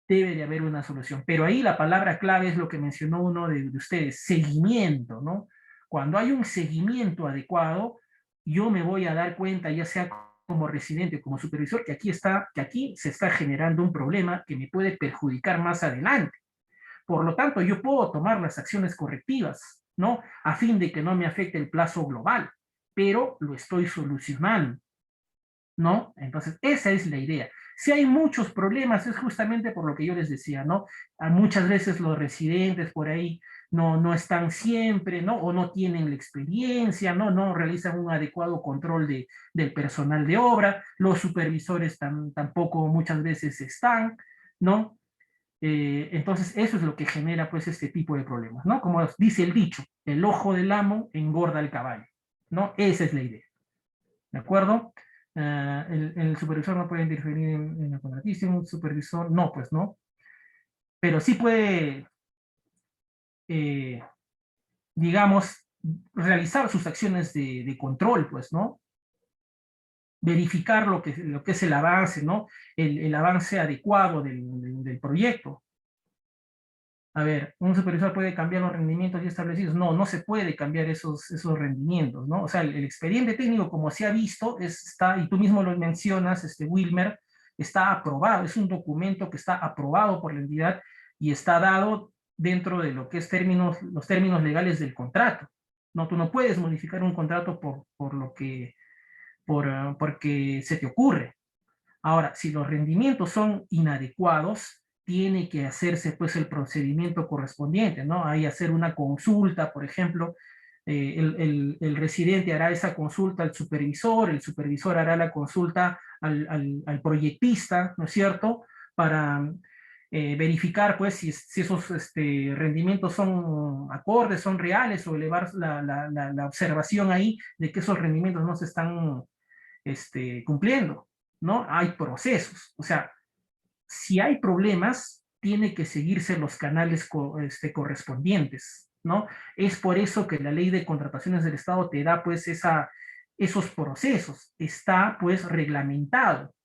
debe de haber una solución. Pero ahí la palabra clave es lo que mencionó uno de ustedes, seguimiento, ¿no? Cuando hay un seguimiento adecuado, yo me voy a dar cuenta, ya sea como residente, como supervisor, que aquí se está generando un problema que me puede perjudicar más adelante. Por lo tanto, yo puedo tomar las acciones correctivas, ¿no? A fin de que no me afecte el plazo global, pero lo estoy solucionando, ¿no? Entonces, esa es la idea. Si hay muchos problemas, es justamente por lo que yo les decía, ¿no? Muchas veces los residentes por ahí no están siempre, ¿no? O no tienen la experiencia, ¿no? No realizan un adecuado control del personal de obra, los supervisores tampoco muchas veces están, ¿no? Entonces, eso es lo que genera, pues, este tipo de problemas, ¿no? Como dice el dicho, el ojo del amo engorda al caballo, ¿no? Esa es la idea. ¿De acuerdo? El supervisor no puede interferir en la contratista, un supervisor, no, pues no, pero sí puede, eh, digamos, realizar sus acciones de control, pues, ¿no? Verificar lo que es el avance, ¿no? El avance adecuado del proyecto. A ver, un supervisor puede cambiar los rendimientos ya establecidos. No, no se puede cambiar esos rendimientos, ¿no? O sea, el expediente técnico, como se ha visto, está, y tú mismo lo mencionas, Wilmer, está aprobado, es un documento que está aprobado por la entidad y está dado dentro de lo que es los términos legales del contrato. No, tú no puedes modificar un contrato porque se te ocurre. Ahora, si los rendimientos son inadecuados, tiene que hacerse pues el procedimiento correspondiente, ¿no? Hay hacer una consulta, por ejemplo, el residente hará esa consulta al supervisor, el supervisor hará la consulta al proyectista, ¿no es cierto? Para verificar pues si esos rendimientos son acordes, son reales, o elevar la observación ahí de que esos rendimientos no se están cumpliendo, ¿no? Hay procesos, o sea, si hay problemas, tiene que seguirse los canales correspondientes, ¿no? Es por eso que la ley de contrataciones del Estado te da, pues, esos procesos, está, pues, reglamentado.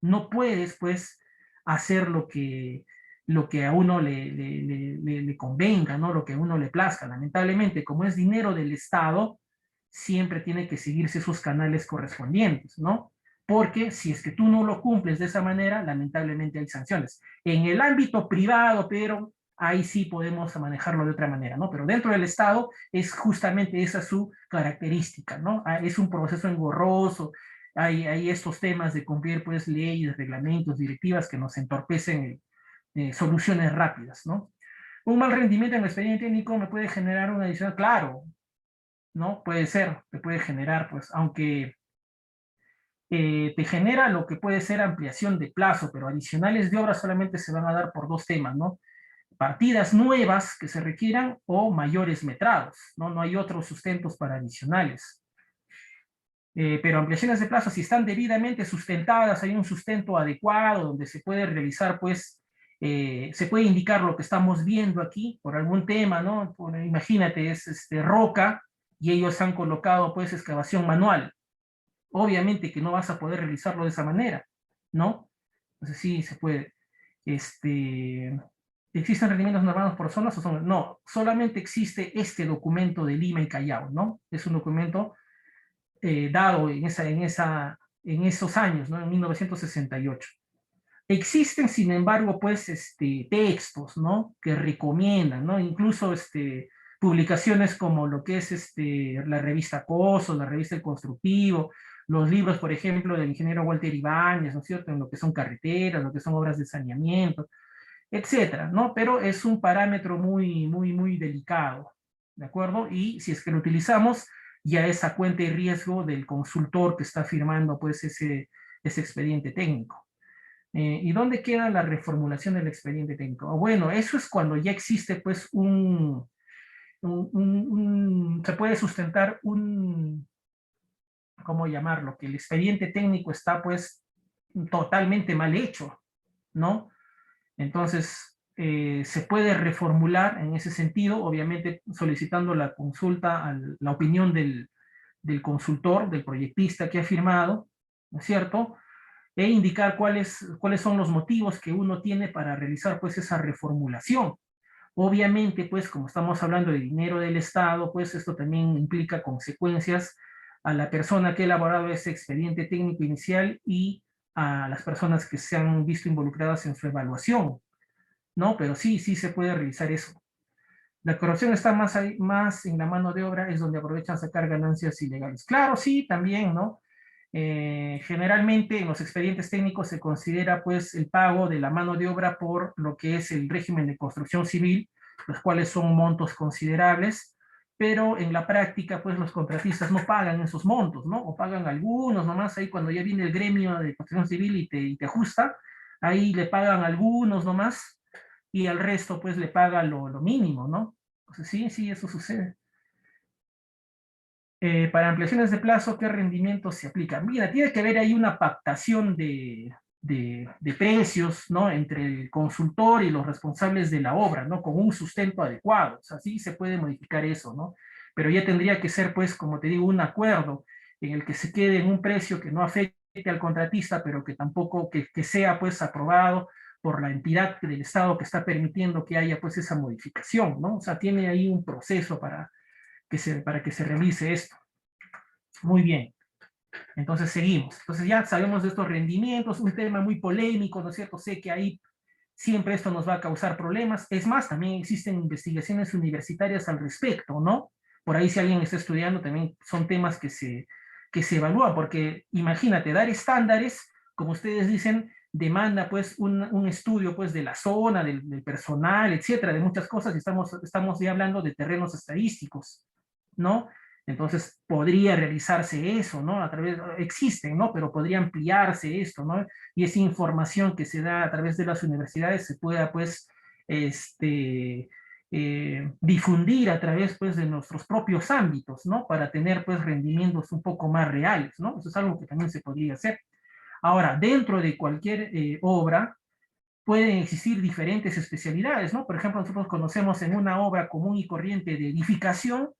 No puedes, pues, hacer lo que a uno le convenga, ¿no? Lo que a uno le plazca. Lamentablemente, como es dinero del Estado, siempre tiene que seguirse esos canales correspondientes, ¿no? Porque si es que tú no lo cumples de esa manera, lamentablemente hay sanciones. En el ámbito privado, pero ahí sí podemos manejarlo de otra manera, ¿no? Pero dentro del Estado es justamente esa su característica, ¿no? Es un proceso engorroso, hay estos temas de cumplir pues leyes, reglamentos, directivas que nos entorpecen soluciones rápidas, ¿no? Un mal rendimiento en el expediente técnico me puede generar una adición, claro, ¿no? Puede ser, te puede generar, pues, aunque te genera lo que puede ser ampliación de plazo, pero adicionales de obra solamente se van a dar por dos temas, ¿no? Partidas nuevas que se requieran o mayores metrados, ¿no? No hay otros sustentos para adicionales. Pero ampliaciones de plazo, si están debidamente sustentadas, hay un sustento adecuado donde se puede realizar, pues, se puede indicar lo que estamos viendo aquí por algún tema, ¿no? Imagínate, es roca y ellos han colocado, pues, excavación manual. Obviamente que no vas a poder realizarlo de esa manera, ¿no? Entonces sí, se puede. ¿Existen rendimientos normados por zonas o son? No, solamente existe este documento de Lima y Callao, ¿no? Es un documento dado en esos años, ¿no? En 1968. Existen, sin embargo, pues, textos, ¿no? Que recomiendan, ¿no? Incluso, publicaciones como lo que es, la revista COSO, la revista El Constructivo, los libros, por ejemplo, del ingeniero Walter Ibáñez, ¿no es cierto? En lo que son carreteras, lo que son obras de saneamiento, etcétera, ¿no? Pero es un parámetro muy, muy, muy delicado, ¿de acuerdo? Y si es que lo utilizamos, ya es a cuenta y riesgo del consultor que está firmando, pues, ese expediente técnico. ¿Y dónde queda la reformulación del expediente técnico? Bueno, eso es cuando ya existe, pues, se puede sustentar ¿cómo llamarlo? Que el expediente técnico está, pues, totalmente mal hecho, ¿no? Entonces, se puede reformular en ese sentido, obviamente solicitando la consulta, la opinión del consultor, del proyectista que ha firmado, ¿no es cierto? E indicar cuáles son los motivos que uno tiene para realizar, pues, esa reformulación. Obviamente, pues, como estamos hablando de dinero del Estado, pues esto también implica consecuencias a la persona que ha elaborado ese expediente técnico inicial y a las personas que se han visto involucradas en su evaluación, ¿no? Pero sí, sí se puede realizar eso. La corrupción está más en la mano de obra, es donde aprovechan sacar ganancias ilegales. Claro, sí, también, ¿no? Generalmente en los expedientes técnicos se considera, pues, el pago de la mano de obra por lo que es el régimen de construcción civil, los cuales son montos considerables, pero en la práctica, pues, los contratistas no pagan esos montos, ¿no? O pagan algunos nomás, ahí cuando ya viene el gremio de construcción civil y te ajusta, ahí le pagan algunos nomás, y al resto, pues, le paga lo mínimo, ¿no? Entonces, sí, sí, eso sucede. Para ampliaciones de plazo, ¿qué rendimientos se aplican? Mira, tiene que haber ahí una pactación de precios, ¿no? Entre el consultor y los responsables de la obra, ¿no? Con un sustento adecuado. O sea, sí se puede modificar eso, ¿no? Pero ya tendría que ser, pues, como te digo, un acuerdo en el que se quede en un precio que no afecte al contratista, pero que tampoco, que sea, pues, aprobado por la entidad del Estado que está permitiendo que haya, pues, esa modificación, ¿no? O sea, tiene ahí un proceso para que se realice esto. Muy bien, entonces seguimos. Entonces ya sabemos de estos rendimientos, un tema muy polémico, ¿no es cierto? Sé que ahí siempre esto nos va a causar problemas. Es más, también existen investigaciones universitarias al respecto, ¿no? Por ahí si alguien está estudiando, también son temas que se evalúan, porque imagínate, dar estándares, como ustedes dicen, demanda, pues, un estudio, pues, de la zona, del personal, etcétera, de muchas cosas, y estamos ya hablando de terrenos estadísticos, ¿no? Entonces podría realizarse eso, ¿no? Existen, ¿no? Pero podría ampliarse esto, ¿no? Y esa información que se da a través de las universidades se pueda, pues, difundir a través, pues, de nuestros propios ámbitos, ¿no? Para tener, pues, rendimientos un poco más reales, ¿no? Eso es algo que también se podría hacer. Ahora, dentro de cualquier obra, pueden existir diferentes especialidades, ¿no? Por ejemplo, nosotros conocemos en una obra común y corriente de edificación,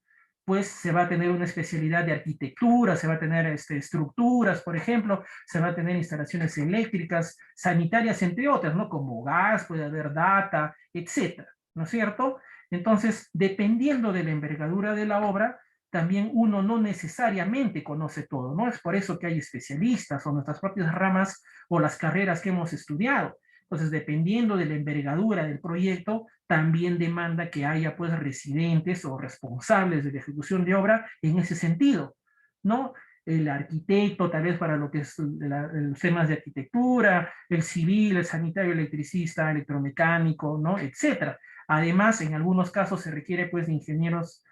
pues se va a tener una especialidad de arquitectura, se va a tener estructuras, por ejemplo, se va a tener instalaciones eléctricas, sanitarias, entre otras, ¿no? Como gas, puede haber data, etcétera, ¿no es cierto? Entonces, dependiendo de la envergadura de la obra, también uno no necesariamente conoce todo, ¿no? Es por eso que hay especialistas o nuestras propias ramas o las carreras que hemos estudiado. Entonces, dependiendo de la envergadura del proyecto, también demanda que haya, pues, residentes o responsables de la ejecución de obra en ese sentido, ¿no? El arquitecto, tal vez para lo que es los temas de arquitectura, el civil, el sanitario, electricista, electromecánico, ¿no? Etcétera. Además, en algunos casos se requiere, pues, de ingenieros,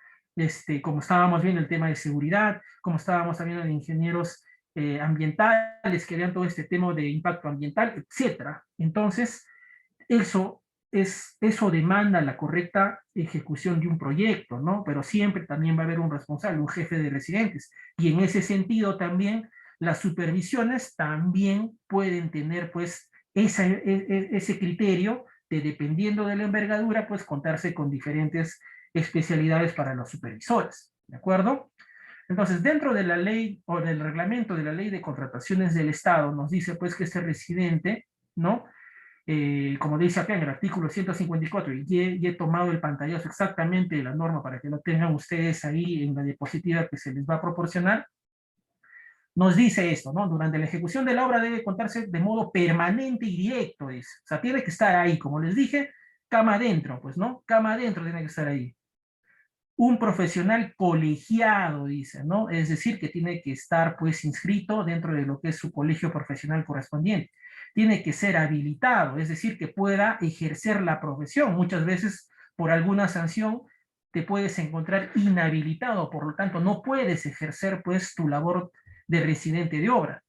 como estábamos viendo el tema de seguridad, como estábamos viendo de ingenieros ambientales que vean todo este tema de impacto ambiental, etcétera. Entonces, eso demanda la correcta ejecución de un proyecto, ¿no? Pero siempre también va a haber un responsable, un jefe de residentes. Y en ese sentido también las supervisiones también pueden tener pues ese criterio de, dependiendo de la envergadura, pues contarse con diferentes especialidades para los supervisores, ¿de acuerdo? Entonces, dentro de la ley o del reglamento de la ley de contrataciones del Estado, nos dice pues que este residente, ¿no? Como dice acá en el artículo 154, y he tomado el pantallazo exactamente de la norma para que lo tengan ustedes ahí en la diapositiva que se les va a proporcionar, nos dice esto, ¿no? Durante la ejecución de la obra debe contarse de modo permanente y directo, dice. O sea, tiene que estar ahí, como les dije, cama adentro, pues, ¿no? Cama adentro tiene que estar ahí. Un profesional colegiado, dice, ¿no? Es decir, que tiene que estar, pues, inscrito dentro de lo que es su colegio profesional correspondiente. Tiene que ser habilitado, es decir, que pueda ejercer la profesión. Muchas veces, por alguna sanción, te puedes encontrar inhabilitado, por lo tanto, no puedes ejercer, pues, tu labor de residente de obra.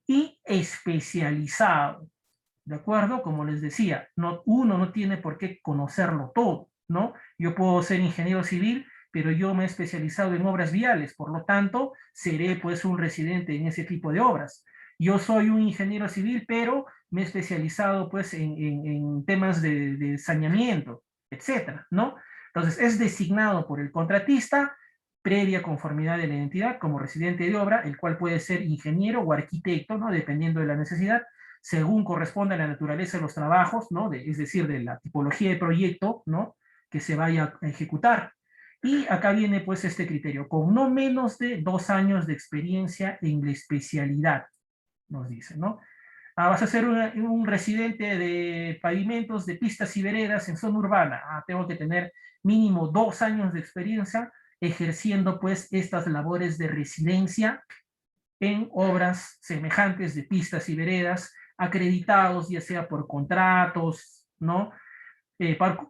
Y especializado, ¿de acuerdo? Como les decía, uno no tiene por qué conocerlo todo, ¿no? Yo puedo ser ingeniero civil, pero yo me he especializado en obras viales, por lo tanto, seré pues un residente en ese tipo de obras. Yo soy un ingeniero civil, pero me he especializado pues en temas de saneamiento, etcétera, ¿no? Entonces, es designado por el contratista previa conformidad de la identidad como residente de obra, el cual puede ser ingeniero o arquitecto, ¿no? Dependiendo de la necesidad, según corresponde a la naturaleza de los trabajos, ¿no? Es decir, de la tipología de proyecto, ¿no? Que se vaya a ejecutar. Y acá viene pues este criterio, con no menos de 2 años de experiencia en la especialidad, nos dice, ¿no? Vas a ser un residente de pavimentos, de pistas y veredas en zona urbana. Tengo que tener mínimo 2 años de experiencia ejerciendo pues estas labores de residencia en obras semejantes de pistas y veredas, acreditados ya sea por contratos, ¿no?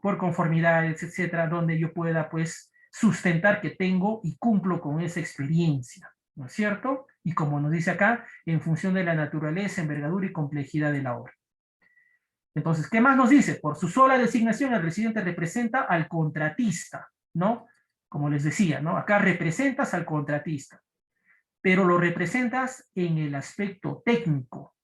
Por conformidades, etcétera, donde yo pueda pues sustentar que tengo y cumplo con esa experiencia, ¿no es cierto? Y como nos dice acá, en función de la naturaleza, envergadura y complejidad de la obra. Entonces, ¿qué más nos dice? Por su sola designación, el residente representa al contratista, ¿no? Como les decía, ¿no? Acá representas al contratista, pero lo representas en el aspecto técnico,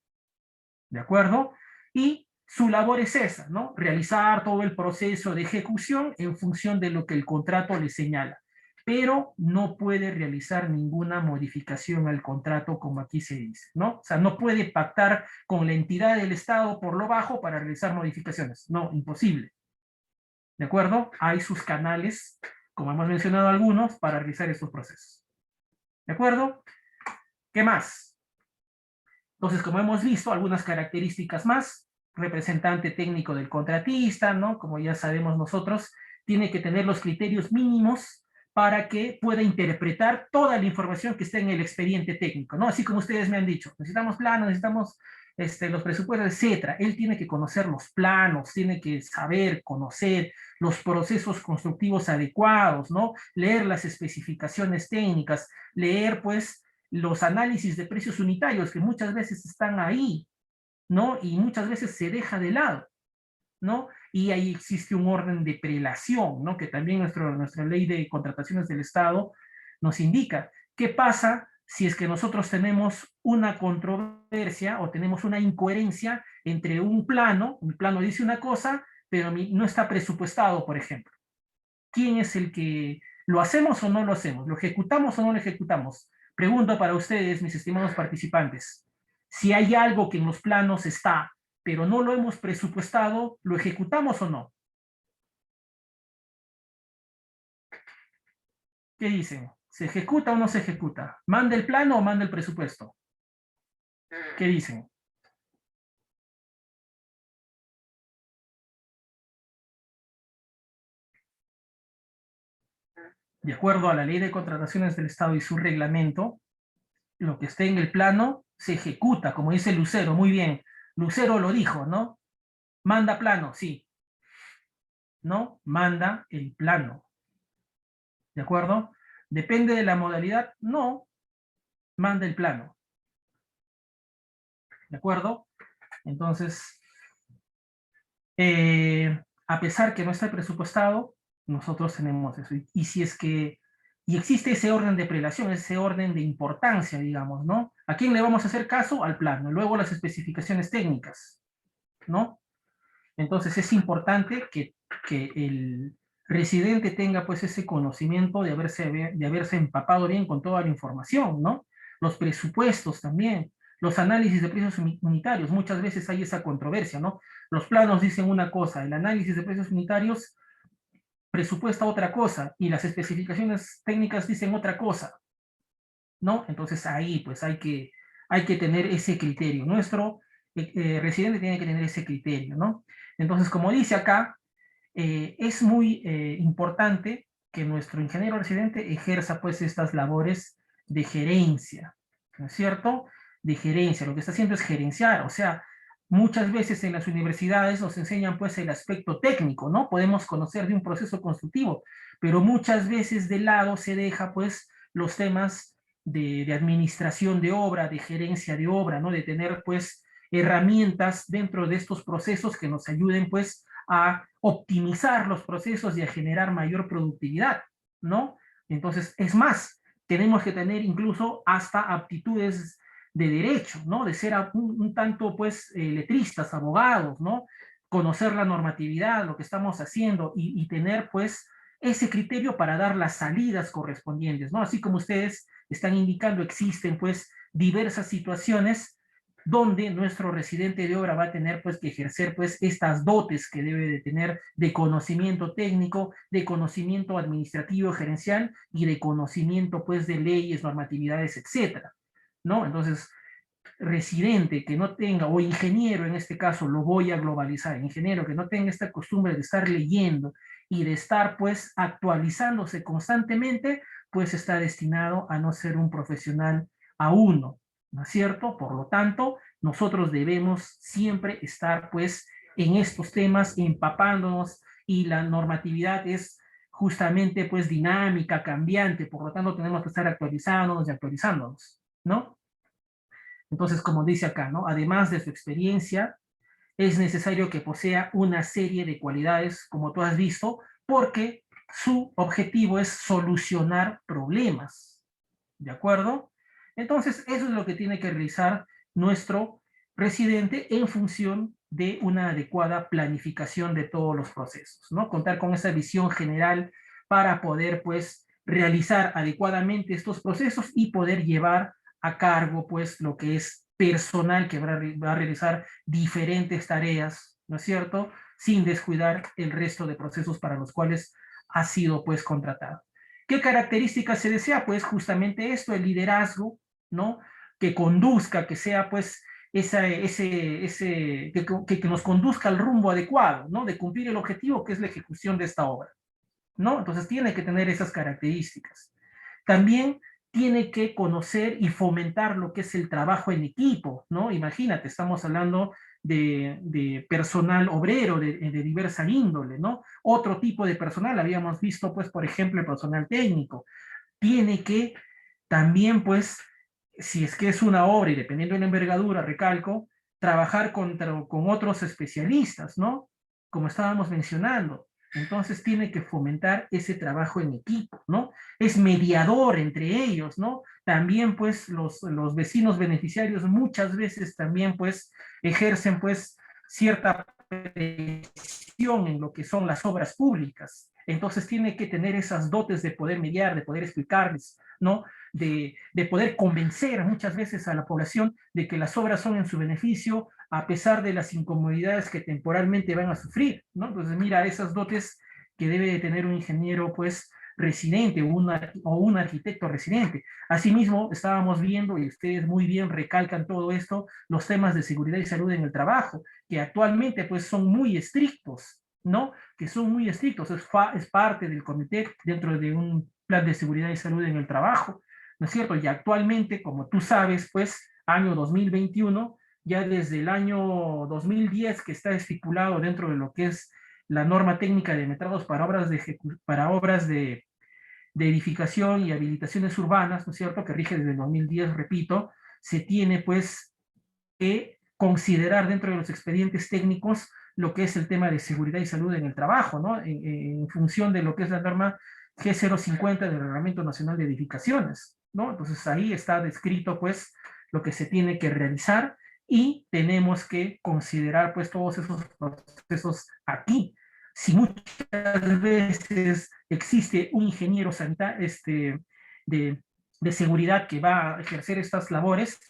¿de acuerdo? Y su labor es esa, ¿no? Realizar todo el proceso de ejecución en función de lo que el contrato le señala, pero no puede realizar ninguna modificación al contrato como aquí se dice, ¿no? O sea, no puede pactar con la entidad del Estado por lo bajo para realizar modificaciones, no, imposible, ¿de acuerdo? Hay sus canales, como hemos mencionado algunos, para realizar estos procesos, ¿de acuerdo? ¿Qué más? Entonces, como hemos visto, algunas características más, representante técnico del contratista, ¿no? Como ya sabemos nosotros, tiene que tener los criterios mínimos para que pueda interpretar toda la información que está en el expediente técnico, ¿no? Así como ustedes me han dicho, necesitamos planos, necesitamos los presupuestos, etcétera. Él tiene que conocer los planos, tiene que saber, conocer los procesos constructivos adecuados, ¿no? Leer las especificaciones técnicas, leer, pues, los análisis de precios unitarios que muchas veces están ahí, ¿no? Y muchas veces se deja de lado, ¿no? Y ahí existe un orden de prelación, ¿no? Que también nuestra ley de contrataciones del Estado nos indica. ¿Qué pasa si es que nosotros tenemos una controversia o tenemos una incoherencia entre un plano dice una cosa, pero no está presupuestado, por ejemplo? ¿Quién es el que lo hacemos o no lo hacemos? ¿Lo ejecutamos o no lo ejecutamos? Pregunto para ustedes, mis estimados participantes, si hay algo que en los planos está, pero no lo hemos presupuestado, ¿lo ejecutamos o no? ¿Qué dicen? ¿Se ejecuta o no se ejecuta? ¿Manda el plano o manda el presupuesto? ¿Qué dicen? De acuerdo a la ley de contrataciones del Estado y su reglamento, lo que esté en el plano se ejecuta, como dice Lucero, muy bien. Lucero lo dijo, ¿no? Manda plano, sí. No, manda el plano. ¿De acuerdo? Depende de la modalidad, no, manda el plano. ¿de acuerdo? Entonces, a pesar que no está presupuestado, nosotros tenemos eso. Y si es que, y existe ese orden de prelación, ese orden de importancia, digamos, ¿no? ¿A quién le vamos a hacer caso? Al plano. Luego las especificaciones técnicas, ¿no? Entonces es importante que el residente tenga pues ese conocimiento de haberse empapado bien con toda la información, ¿no? Los presupuestos también, los análisis de precios unitarios, muchas veces hay esa controversia, ¿no? Los planos dicen una cosa, el análisis de precios unitarios presupuesta otra cosa y las especificaciones técnicas dicen otra cosa, ¿no? Entonces ahí pues hay que tener ese criterio. Nuestro residente tiene que tener ese criterio, ¿no? Entonces, como dice acá, es muy importante que nuestro ingeniero residente ejerza pues estas labores de gerencia, ¿no es cierto? De gerencia, lo que está haciendo es gerenciar, o sea, muchas veces en las universidades nos enseñan pues el aspecto técnico, ¿no? Podemos conocer de un proceso constructivo, pero muchas veces de lado se deja pues los temas de administración de obra, de gerencia de obra, ¿no? De tener pues herramientas dentro de estos procesos que nos ayuden pues a optimizar los procesos y a generar mayor productividad, ¿no? Entonces, es más, tenemos que tener incluso hasta aptitudes de derecho, ¿no? De ser un tanto, pues, letristas, abogados, ¿no? Conocer la normatividad, lo que estamos haciendo y tener, pues, ese criterio para dar las salidas correspondientes, ¿no? Así como ustedes están indicando, existen, pues, diversas situaciones donde nuestro residente de obra va a tener pues que ejercer pues estas dotes que debe de tener de conocimiento técnico, de conocimiento administrativo, gerencial y de conocimiento pues de leyes, normatividades, etcétera, ¿no? Entonces, residente que no tenga, o ingeniero en este caso, lo voy a globalizar, ingeniero que no tenga esta costumbre de estar leyendo y de estar pues actualizándose constantemente, pues está destinado a no ser un profesional a uno, ¿no es cierto? Por lo tanto, nosotros debemos siempre estar pues en estos temas empapándonos y la normatividad es justamente pues dinámica, cambiante, por lo tanto tenemos que estar actualizándonos y actualizándonos, ¿no? Entonces, como dice acá, ¿no? Además de su experiencia, es necesario que posea una serie de cualidades, como tú has visto, porque su objetivo es solucionar problemas, ¿de acuerdo? Entonces, eso es lo que tiene que realizar nuestro residente en función de una adecuada planificación de todos los procesos, ¿no? Contar con esa visión general para poder, pues, realizar adecuadamente estos procesos y poder llevar a cargo, pues, lo que es personal que va a realizar diferentes tareas, ¿no es cierto? Sin descuidar el resto de procesos para los cuales ha sido, pues, contratado. ¿Qué características se desea? Pues justamente esto, el liderazgo, ¿no? Que conduzca, que sea, pues, que nos conduzca al rumbo adecuado, ¿no? De cumplir el objetivo que es la ejecución de esta obra, ¿no? Entonces tiene que tener esas características. También tiene que conocer y fomentar lo que es el trabajo en equipo, ¿no? Imagínate, estamos hablando de personal obrero de diversa índole, ¿no? Otro tipo de personal, habíamos visto, pues, por ejemplo, el personal técnico. Tiene que también, pues, si es que es una obra y dependiendo de la envergadura, recalco, trabajar con otros especialistas, ¿no? Como estábamos mencionando. Entonces tiene que fomentar ese trabajo en equipo, ¿no? Es mediador entre ellos, ¿no? También pues los vecinos beneficiarios muchas veces también pues ejercen pues cierta presión en lo que son las obras públicas. Entonces tiene que tener esas dotes de poder mediar, de poder explicarles, ¿no? De poder convencer muchas veces a la población de que las obras son en su beneficio, a pesar de las incomodidades que temporalmente van a sufrir, ¿no? Entonces, mira, esas dotes que debe de tener un ingeniero, pues, residente o un arquitecto residente. Asimismo, estábamos viendo, y ustedes muy bien recalcan todo esto, los temas de seguridad y salud en el trabajo, que actualmente, pues, son muy estrictos, ¿no? Que son muy estrictos, es parte del comité dentro de un plan de seguridad y salud en el trabajo, ¿no es cierto? Y actualmente, como tú sabes, pues, año 2021, ya desde el año 2010 que está estipulado dentro de lo que es la norma técnica de metrados para obras de edificación y habilitaciones urbanas, ¿no es cierto?, que rige desde el 2010, repito, se tiene pues que considerar dentro de los expedientes técnicos lo que es el tema de seguridad y salud en el trabajo, ¿no? En función de lo que es la norma G050 del Reglamento Nacional de Edificaciones, ¿no? Entonces ahí está descrito, pues, lo que se tiene que realizar y tenemos que considerar, pues, todos esos procesos aquí. Si muchas veces existe un ingeniero sanitario, de seguridad que va a ejercer estas labores,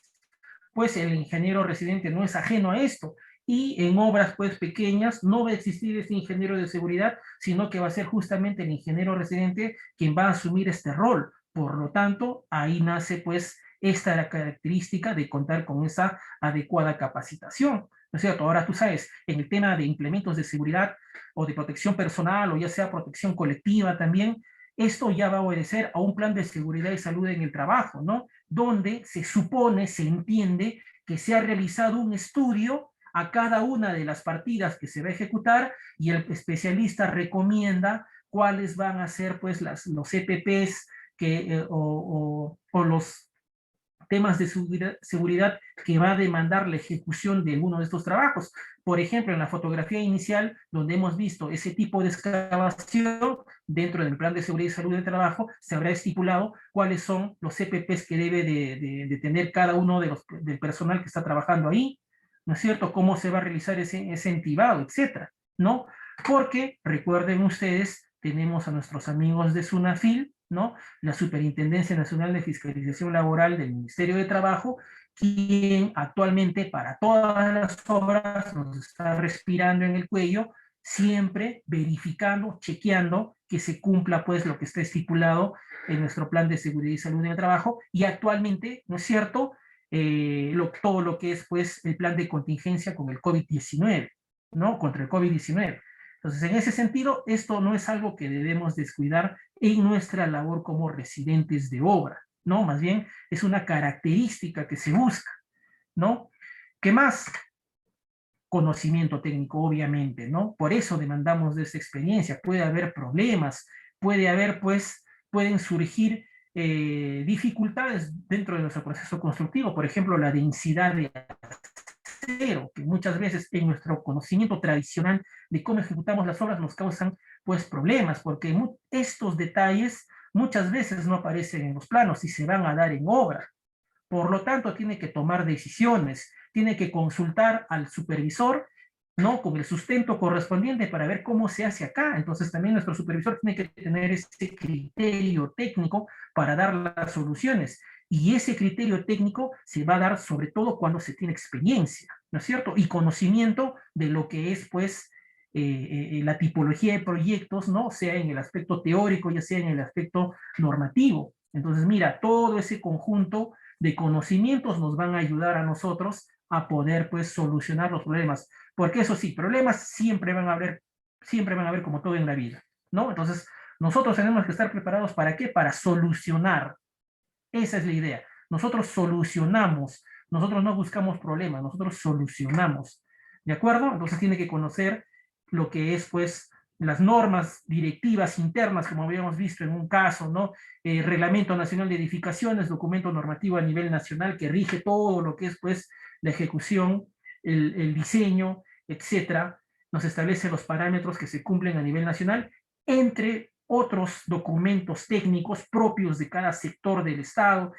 pues el ingeniero residente no es ajeno a esto. Y en obras pues pequeñas no va a existir este ingeniero de seguridad, sino que va a ser justamente el ingeniero residente quien va a asumir este rol. Por lo tanto, ahí nace pues esta característica de contar con esa adecuada capacitación. ¿No es cierto? Ahora tú sabes, en el tema de implementos de seguridad o de protección personal o ya sea protección colectiva también, esto ya va a obedecer a un plan de seguridad y salud en el trabajo, ¿no? Donde se supone, se entiende que se ha realizado un estudio a cada una de las partidas que se va a ejecutar y el especialista recomienda cuáles van a ser pues los EPPs o los temas de seguridad que va a demandar la ejecución de alguno de estos trabajos. Por ejemplo, en la fotografía inicial, donde hemos visto ese tipo de excavación, dentro del plan de seguridad y salud del trabajo, se habrá estipulado cuáles son los EPPs que debe de tener cada uno del personal que está trabajando ahí, ¿no es cierto? Cómo se va a realizar ese entibado, etcétera, ¿no? Porque, recuerden ustedes, tenemos a nuestros amigos de SUNAFIL, ¿no? La Superintendencia Nacional de Fiscalización Laboral del Ministerio de Trabajo, quien actualmente para todas las obras nos está respirando en el cuello, siempre verificando, chequeando que se cumpla pues lo que está estipulado en nuestro plan de seguridad y salud en el trabajo, y actualmente, ¿no es cierto?, todo lo que es pues el plan de contingencia con el COVID-19, ¿no? Contra el COVID-19. Entonces, en ese sentido, esto no es algo que debemos descuidar en nuestra labor como residentes de obra, ¿no? Más bien es una característica que se busca, ¿no? ¿Qué más? Conocimiento técnico, obviamente, ¿no? Por eso demandamos de esa experiencia. Puede haber problemas, puede haber, pues, pueden surgir dificultades dentro de nuestro proceso constructivo, por ejemplo, la densidad de acero, que muchas veces en nuestro conocimiento tradicional de cómo ejecutamos las obras nos causan pues problemas, porque estos detalles muchas veces no aparecen en los planos y se van a dar en obra. Por lo tanto, tiene que tomar decisiones, tiene que consultar al supervisor, ¿no? Con el sustento correspondiente para ver cómo se hace acá. Entonces, también nuestro supervisor tiene que tener ese criterio técnico para dar las soluciones. Y ese criterio técnico se va a dar sobre todo cuando se tiene experiencia, ¿no es cierto? Y conocimiento de lo que es, pues, la tipología de proyectos, ¿no? Sea en el aspecto teórico, ya sea en el aspecto normativo. Entonces, mira, todo ese conjunto de conocimientos nos van a ayudar a nosotros a poder, pues, solucionar los problemas. Porque eso sí, problemas siempre van a haber como todo en la vida, ¿no? Entonces, nosotros tenemos que estar preparados ¿para qué? Para solucionar. Esa es la idea. Nosotros solucionamos, nosotros no buscamos problemas, nosotros solucionamos. ¿De acuerdo? Entonces tiene que conocer lo que es, pues, las normas directivas internas, como habíamos visto en un caso, ¿no? Reglamento Nacional de Edificaciones, documento normativo a nivel nacional que rige todo lo que es, pues, la ejecución, el diseño, etcétera. Nos establece los parámetros que se cumplen a nivel nacional, entre otros documentos técnicos propios de cada sector del Estado,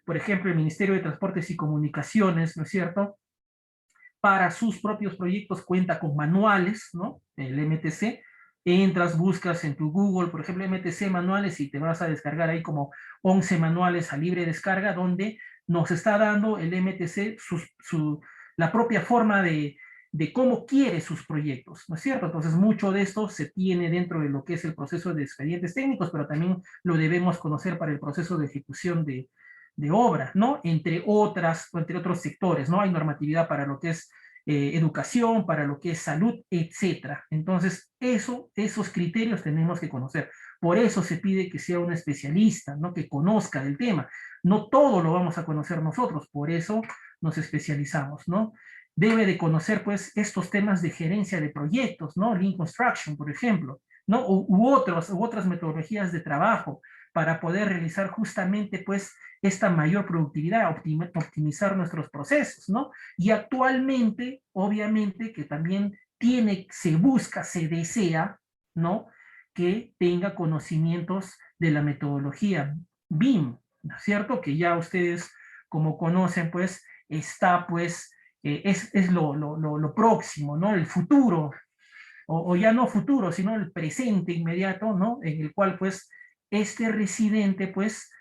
por ejemplo, el Ministerio de Transportes y Comunicaciones, ¿no es cierto? Para sus propios proyectos cuenta con manuales, ¿no? El MTC, entras, buscas en tu Google, por ejemplo, MTC manuales y te vas a descargar ahí como 11 manuales a libre descarga donde nos está dando el MTC la propia forma de cómo quiere sus proyectos, ¿no es cierto? Entonces, mucho de esto se tiene dentro de lo que es el proceso de expedientes técnicos, pero también lo debemos conocer para el proceso de ejecución de obra, ¿no? Entre otros sectores, ¿no? Hay normatividad para lo que es educación, para lo que es salud, etcétera. Entonces, esos criterios tenemos que conocer. Por eso se pide que sea un especialista, ¿no? Que conozca del tema. No todo lo vamos a conocer nosotros, por eso nos especializamos, ¿no? Debe de conocer, pues, estos temas de gerencia de proyectos, ¿no? Lean Construction, por ejemplo, ¿no? U otras metodologías de trabajo, para poder realizar justamente pues esta mayor productividad, optimizar nuestros procesos, ¿no? Y actualmente, obviamente, que también se busca, se desea, ¿no? Que tenga conocimientos de la metodología BIM, ¿no es cierto? Que ya ustedes, como conocen, pues, está, pues, es lo próximo, ¿no? El futuro, o ya no futuro, sino el presente inmediato, ¿no? En el cual, pues, este residente, pues,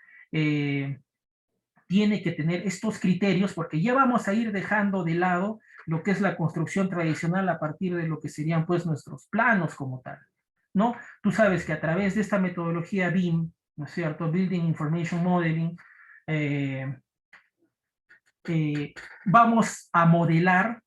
tiene que tener estos criterios, porque ya vamos a ir dejando de lado lo que es la construcción tradicional a partir de lo que serían, pues, nuestros planos como tal, ¿no? Tú sabes que a través de esta metodología BIM, ¿no es cierto? Building Information Modeling, eh, vamos a modelar,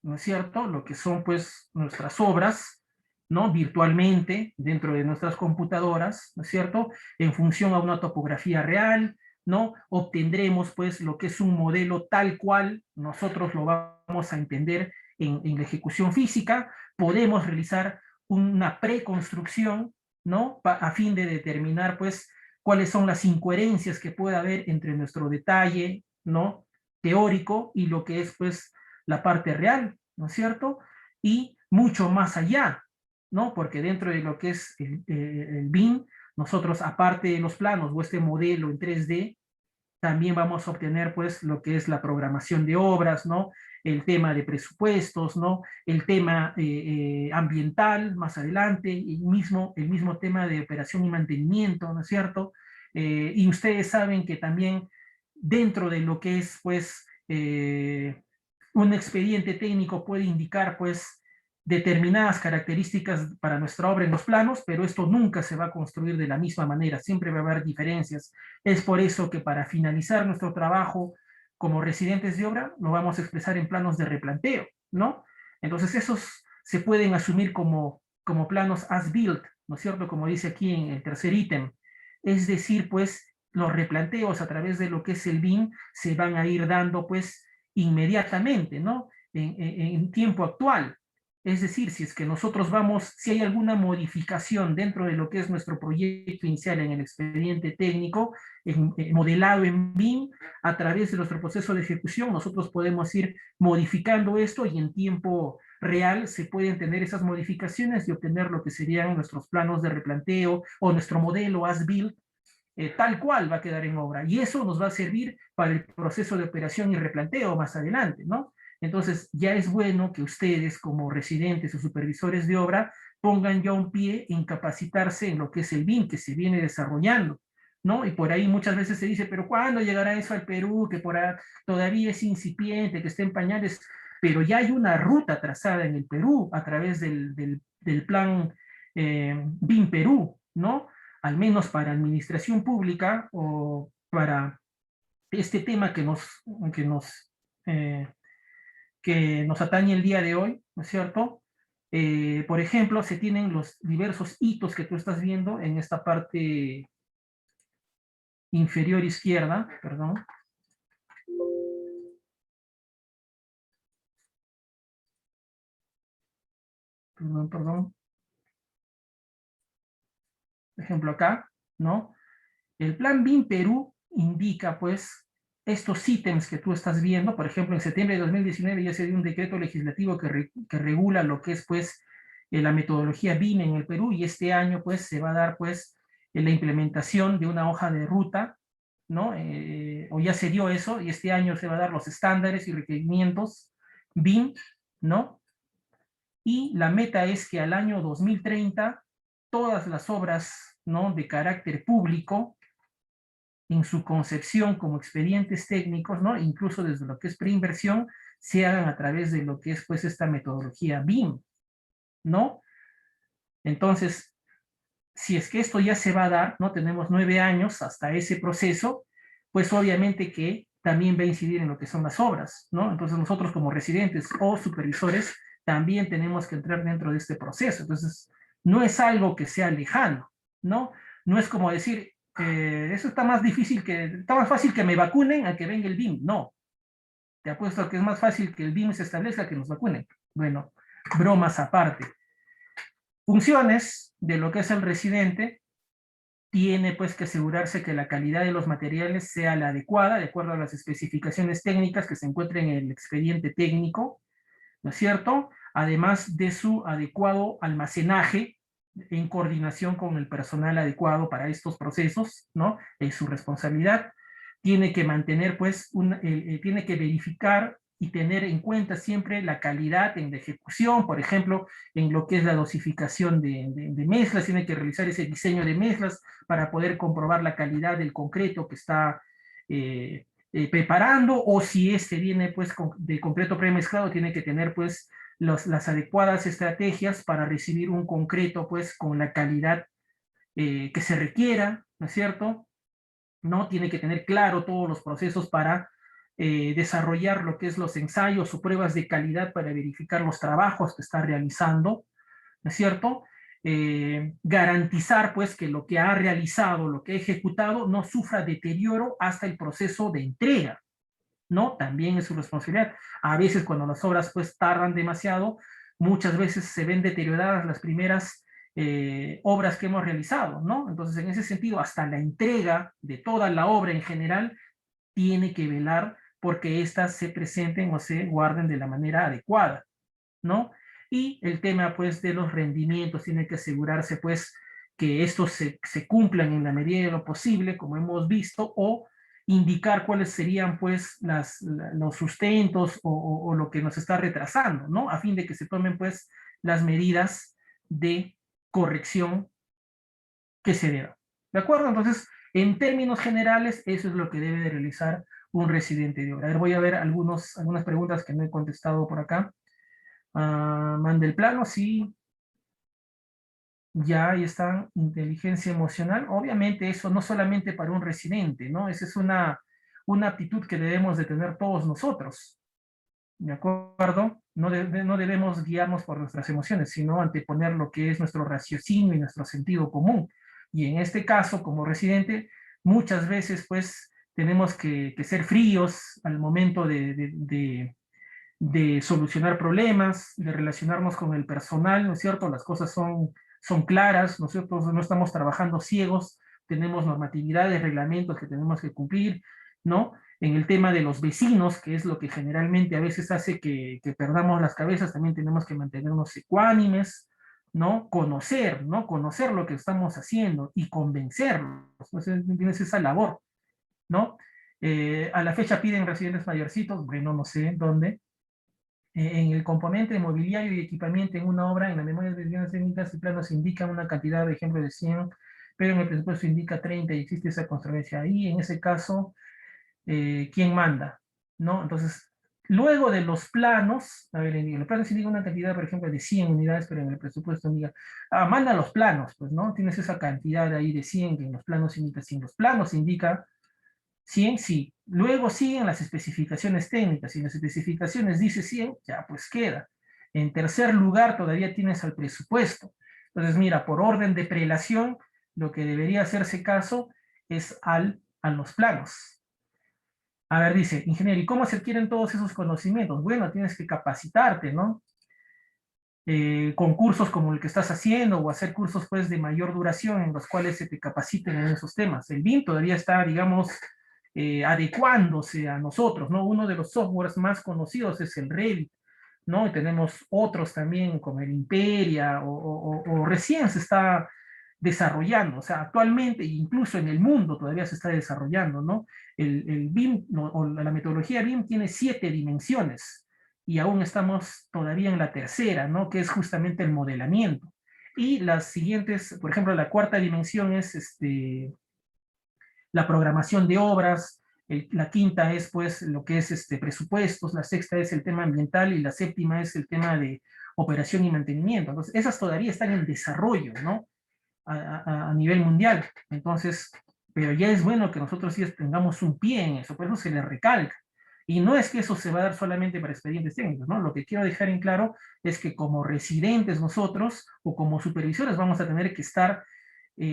¿no es cierto?, lo que son pues nuestras obras, ¿no?, virtualmente dentro de nuestras computadoras, ¿no es cierto?, en función a una topografía real, ¿no? Obtendremos pues lo que es un modelo tal cual nosotros lo vamos a entender en la ejecución física. Podemos realizar una preconstrucción, ¿no?, a fin de determinar pues cuáles son las incoherencias que puede haber entre nuestro detalle, ¿no?, teórico y lo que es pues la parte real, ¿no es cierto? Y mucho más allá, ¿no? Porque dentro de lo que es el BIM, nosotros, aparte de los planos o este modelo en 3D, también vamos a obtener pues lo que es la programación de obras, ¿no? El tema de presupuestos, ¿no? El tema ambiental más adelante, el mismo tema de operación y mantenimiento, ¿no es cierto? Y ustedes saben que también dentro de lo que es pues un expediente técnico puede indicar pues determinadas características para nuestra obra en los planos, pero esto nunca se va a construir de la misma manera, siempre va a haber diferencias. Es por eso que para finalizar nuestro trabajo como residentes de obra, lo vamos a expresar en planos de replanteo, ¿no? Entonces esos se pueden asumir como planos as built, ¿no es cierto? Como dice aquí en el tercer ítem. Es decir, pues los replanteos a través de lo que es el BIM se van a ir dando pues inmediatamente, ¿no? En tiempo actual. Es decir, si es que nosotros vamos, si hay alguna modificación dentro de lo que es nuestro proyecto inicial en el expediente técnico, modelado en BIM, a través de nuestro proceso de ejecución, nosotros podemos ir modificando esto y en tiempo real se pueden tener esas modificaciones y obtener lo que serían nuestros planos de replanteo o nuestro modelo as-built, tal cual va a quedar en obra. Y eso nos va a servir para el proceso de operación y replanteo más adelante, ¿no? Entonces, ya es bueno que ustedes, como residentes o supervisores de obra, pongan ya un pie en capacitarse en lo que es el BIM, que se viene desarrollando, ¿no? Y por ahí muchas veces se dice, pero ¿cuándo llegará eso al Perú? Que por ahí todavía es incipiente, que está en pañales, pero ya hay una ruta trazada en el Perú a través del plan BIM Perú, ¿no? Al menos para administración pública o para este tema eh, que nos atañe el día de hoy, ¿no es cierto? Por ejemplo, se tienen los diversos hitos que tú estás viendo en esta parte inferior izquierda, perdón. Perdón. Por ejemplo, acá, ¿no? El plan BIM Perú indica, pues, estos ítems que tú estás viendo. Por ejemplo, en septiembre de 2019 ya se dio un decreto legislativo que regula lo que es, pues, la metodología BIM en el Perú, y este año, pues, se va a dar, pues, la implementación de una hoja de ruta, ¿no? O ya se dio eso, y este año se va a dar los estándares y requerimientos BIM, ¿no? Y la meta es que al año 2030 todas las obras, ¿no?, de carácter público, en su concepción como expedientes técnicos, ¿no?, incluso desde lo que es preinversión, se hagan a través de lo que es pues esta metodología BIM, ¿no? Entonces, si es que esto ya se va a dar, ¿no? Tenemos 9 años hasta ese proceso, pues obviamente que también va a incidir en lo que son las obras, ¿no? Entonces nosotros como residentes o supervisores también tenemos que entrar dentro de este proceso. Entonces, no es algo que sea lejano, ¿no? No es como decir, eso está más fácil que me vacunen a que venga el BIM. No, te apuesto que es más fácil que el BIM se establezca que nos vacunen. Bueno, bromas aparte. Funciones de lo que es el residente, tiene pues que asegurarse que la calidad de los materiales sea la adecuada, de acuerdo a las especificaciones técnicas que se encuentren en el expediente técnico, ¿no es cierto? Además de su adecuado almacenaje en coordinación con el personal adecuado para estos procesos, ¿no? Es su responsabilidad. Tiene que mantener, pues, tiene que verificar y tener en cuenta siempre la calidad en la ejecución, por ejemplo, en lo que es la dosificación de mezclas, tiene que realizar ese diseño de mezclas para poder comprobar la calidad del concreto que está preparando, o si este viene pues de concreto premezclado, tiene que tener pues las adecuadas estrategias para recibir un concreto pues con la calidad que se requiera, ¿no es cierto? ¿No? Tiene que tener claro todos los procesos para desarrollar lo que es los ensayos o pruebas de calidad para verificar los trabajos que está realizando, ¿no es cierto? Garantizar pues que lo que ha realizado, lo que ha ejecutado, no sufra deterioro hasta el proceso de entrega, ¿no? También es su responsabilidad. A veces cuando las obras pues tardan demasiado, muchas veces se ven deterioradas las primeras obras que hemos realizado, ¿no? Entonces, en ese sentido, hasta la entrega de toda la obra en general tiene que velar porque éstas se presenten o se guarden de la manera adecuada, ¿no? Y el tema, pues, de los rendimientos, tiene que asegurarse, pues, que estos se cumplan en la medida de lo posible, como hemos visto, o indicar cuáles serían, pues, los sustentos o lo que nos está retrasando, ¿no? A fin de que se tomen, pues, las medidas de corrección que se deban. ¿De acuerdo? Entonces, en términos generales, eso es lo que debe de realizar un residente de obra. A ver, voy a ver algunas preguntas que no he contestado por acá. Mande el plano, sí, ya ahí está, inteligencia emocional. Obviamente eso no solamente para un residente, ¿no? Esa es una aptitud que debemos de tener todos nosotros, ¿de acuerdo? No debemos guiarnos por nuestras emociones, sino anteponer lo que es nuestro raciocinio y nuestro sentido común. Y en este caso, como residente, muchas veces pues tenemos que ser fríos al momento de solucionar problemas, de relacionarnos con el personal, ¿no es cierto? Las cosas son claras, ¿no es cierto? No estamos trabajando ciegos, tenemos normatividades, reglamentos que tenemos que cumplir, ¿no? En el tema de los vecinos, que es lo que generalmente a veces hace que perdamos las cabezas, también tenemos que mantenernos ecuánimes, ¿no? Conocer, ¿no? Conocer lo que estamos haciendo y convencerlos, entonces tienes esa labor, ¿no? A la fecha piden residentes mayorcitos, bueno, no sé dónde, en el componente de mobiliario y equipamiento en una obra, en la memoria de bienes técnicas y planos indica una cantidad, de ejemplo, de 100, pero en el presupuesto indica 30 y existe esa controversia ahí. En ese caso, ¿quién manda? ¿No? Entonces, luego de los planos, a ver, en los planos indica una cantidad, por ejemplo, de 100 unidades, pero en el presupuesto indica, manda los planos, pues, ¿no? Tienes esa cantidad ahí de 100 que en los planos indica 100. Los planos indica 100, sí. Luego siguen las especificaciones técnicas. Si las especificaciones dice 100, ya pues queda. En tercer lugar, todavía tienes al presupuesto. Entonces, mira, por orden de prelación, lo que debería hacerse caso es a los planos. A ver, dice, ingeniero, ¿y cómo se adquieren todos esos conocimientos? Bueno, tienes que capacitarte, ¿no? Con cursos como el que estás haciendo o hacer cursos pues de mayor duración en los cuales se te capaciten en esos temas. El BIM todavía está, digamos, adecuándose a nosotros, ¿no? Uno de los softwares más conocidos es el Revit, ¿no? Y tenemos otros también como el Imperia o recién se está desarrollando, o sea, actualmente incluso en el mundo todavía se está desarrollando, ¿no? El BIM o la metodología BIM tiene 7 dimensiones y aún estamos todavía en la tercera, ¿no? Que es justamente el modelamiento. Y las siguientes, por ejemplo, la cuarta dimensión es la programación de obras, la quinta es pues lo que es presupuestos, la sexta es el tema ambiental y la séptima es el tema de operación y mantenimiento. Entonces, esas todavía están en desarrollo, ¿no? A nivel mundial. Entonces, pero ya es bueno que nosotros sí tengamos un pie en eso, por eso se le recalca. Y no es que eso se va a dar solamente para expedientes técnicos, ¿no? Lo que quiero dejar en claro es que como residentes nosotros o como supervisores vamos a tener que estar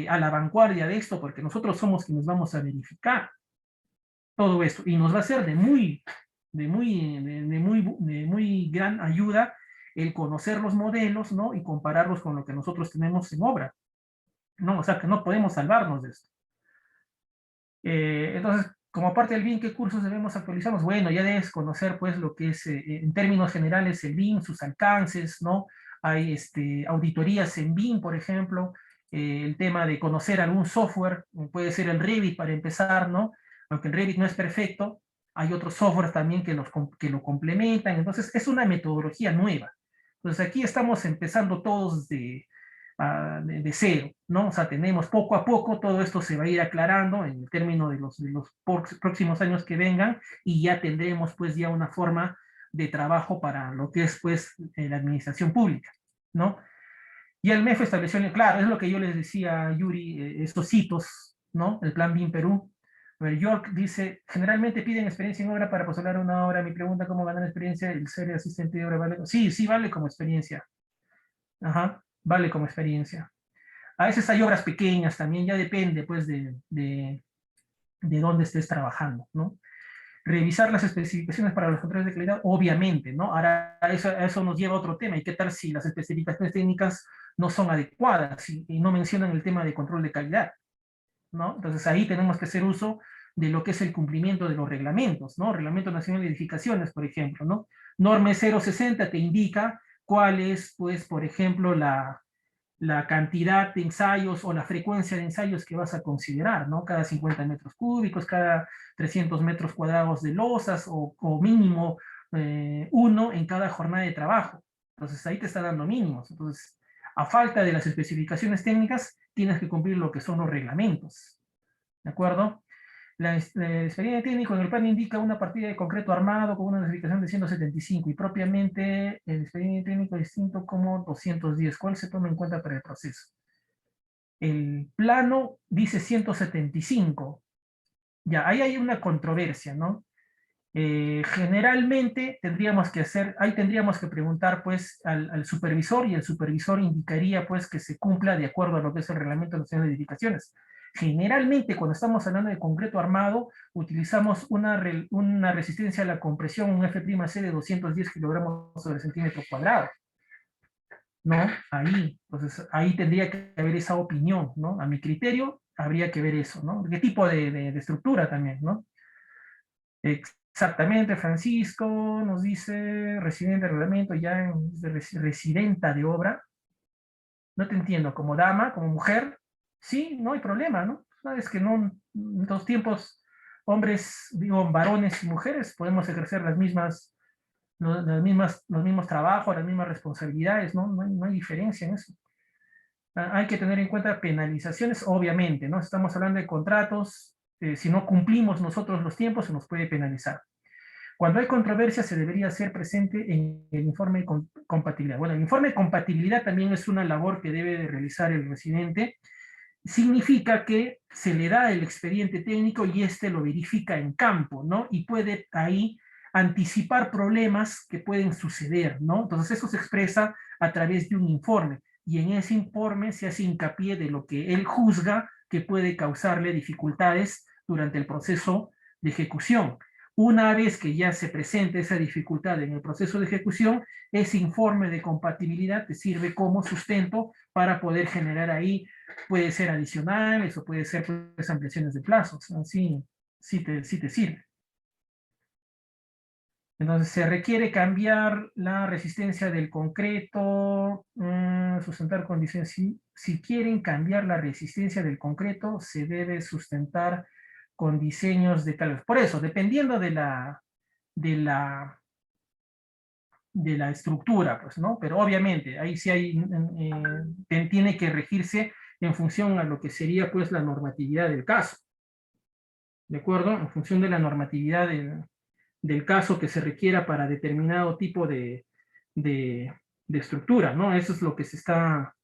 a la vanguardia de esto porque nosotros somos quienes vamos a verificar todo esto y nos va a ser de muy gran ayuda el conocer los modelos, ¿no? Y compararlos con lo que nosotros tenemos en obra. ¿no? O sea, que no podemos salvarnos de esto. Entonces, como parte del BIM, ¿qué cursos debemos actualizarnos? Bueno, ya debes conocer, pues, lo que es, en términos generales, el BIM, sus alcances, ¿no? Hay auditorías en BIM, por ejemplo, el tema de conocer algún software, puede ser el Revit para empezar, ¿no? Aunque el Revit no es perfecto, hay otros softwares también que lo complementan, entonces es una metodología nueva. Entonces aquí estamos empezando todos de cero, ¿no? O sea, tenemos poco a poco, todo esto se va a ir aclarando en el término de los próximos años que vengan y ya tendremos pues ya una forma de trabajo para lo que es pues la administración pública, ¿no? Y el MEF estableció, claro, es lo que yo les decía a Yuri, estos hitos, ¿no? El plan BIM Perú. A ver, York dice, generalmente piden experiencia en obra para postular una obra. Mi pregunta, ¿cómo ganar experiencia? ¿El ser asistente de obra vale? Sí, sí, vale como experiencia. Ajá, vale como experiencia. A veces hay obras pequeñas también, ya depende pues de dónde estés trabajando, ¿no? Revisar las especificaciones para los controles de calidad, obviamente, ¿no? Ahora, eso nos lleva a otro tema. ¿Y qué tal si las especificaciones técnicas no son adecuadas y no mencionan el tema de control de calidad, ¿no? Entonces ahí tenemos que hacer uso de lo que es el cumplimiento de los reglamentos, ¿no? Reglamento Nacional de Edificaciones, por ejemplo, ¿no? Norma 060 te indica cuál es, pues, por ejemplo, la cantidad de ensayos o la frecuencia de ensayos que vas a considerar, ¿no? Cada 50 metros cúbicos, cada 300 metros cuadrados de losas o mínimo uno en cada jornada de trabajo. Entonces ahí te está dando mínimos. Entonces, a falta de las especificaciones técnicas, tienes que cumplir lo que son los reglamentos. ¿De acuerdo? La experiencia técnico en el plan indica una partida de concreto armado con una notificación de 175 y propiamente el expediente técnico distinto como 210. ¿Cuál se toma en cuenta para el proceso? El plano dice 175. Ya, ahí hay una controversia, ¿no? Generalmente ahí tendríamos que preguntar pues al supervisor y el supervisor indicaría pues que se cumpla de acuerdo a lo que es el Reglamento Nacional de Edificaciones. Generalmente cuando estamos hablando de concreto armado utilizamos una resistencia a la compresión, un F'C de 210 kilogramos sobre centímetro cuadrado, ¿no? Entonces ahí tendría que haber esa opinión, ¿no? A mi criterio habría que ver eso, ¿no? ¿Qué tipo de estructura también, ¿no? Exactamente, Francisco nos dice, residente de reglamento, ya residenta de obra. No te entiendo, como dama, como mujer, sí, no hay problema, ¿no? Sabes que no, en los tiempos, hombres, digo, varones y mujeres, podemos ejercer los mismos trabajos, las mismas responsabilidades, ¿no? No hay diferencia en eso. Hay que tener en cuenta penalizaciones, obviamente, ¿no? Estamos hablando de contratos, si no cumplimos nosotros los tiempos, se nos puede penalizar. Cuando hay controversia, se debería hacer presente en el informe de compatibilidad. Bueno, el informe de compatibilidad también es una labor que debe de realizar el residente. Significa que se le da el expediente técnico y este lo verifica en campo, ¿no? Y puede ahí anticipar problemas que pueden suceder, ¿no? Entonces eso se expresa a través de un informe y en ese informe se hace hincapié de lo que él juzga que puede causarle dificultades durante el proceso de ejecución. Una vez que ya se presente esa dificultad en el proceso de ejecución, ese informe de compatibilidad te sirve como sustento para poder generar ahí, puede ser adicionales o puede ser pues, ampliaciones de plazos. Así sí te sirve. Entonces se requiere cambiar la resistencia del concreto, sustentar condiciones. Si quieren cambiar la resistencia del concreto, se debe sustentar con diseños de tal. Por eso, dependiendo de la, de la estructura, pues, ¿no? Pero obviamente, ahí sí tiene que regirse en función a lo que sería, pues, la normatividad del caso. ¿De acuerdo? En función de la normatividad del caso que se requiera para determinado tipo de estructura, ¿no? Eso es lo que se está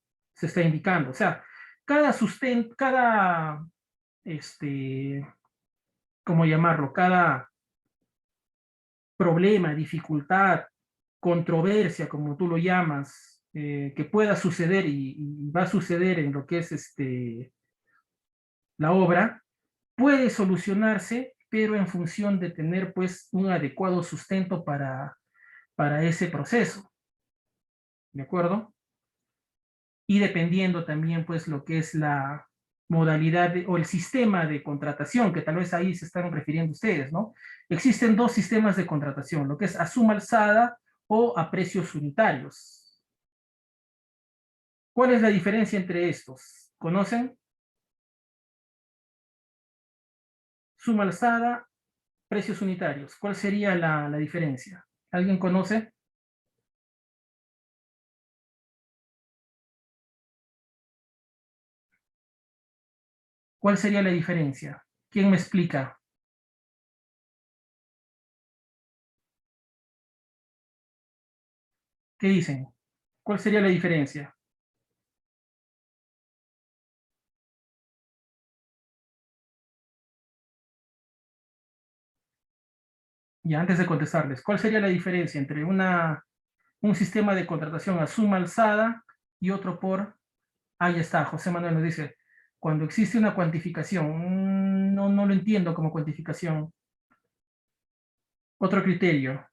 indicando. O sea, cada, ¿cómo llamarlo? Cada problema, dificultad, controversia, como tú lo llamas, que pueda suceder y va a suceder en lo que es la obra, puede solucionarse, pero en función de tener pues un adecuado sustento para ese proceso. ¿De acuerdo? y dependiendo también pues lo que es la modalidad o el sistema de contratación, que tal vez ahí se están refiriendo ustedes, ¿no? Existen dos sistemas de contratación, lo que es a suma alzada o a precios unitarios. ¿Cuál es la diferencia entre estos? ¿Conocen? Suma alzada, precios unitarios. ¿Cuál sería la diferencia? ¿Alguien conoce? ¿Cuál sería la diferencia? ¿Quién me explica? ¿Qué dicen? ¿Cuál sería la diferencia? Y antes de contestarles, ¿cuál sería la diferencia entre un sistema de contratación a suma alzada y otro por, ahí está, José Manuel nos dice, cuando existe una cuantificación, no lo entiendo como cuantificación, otro criterio,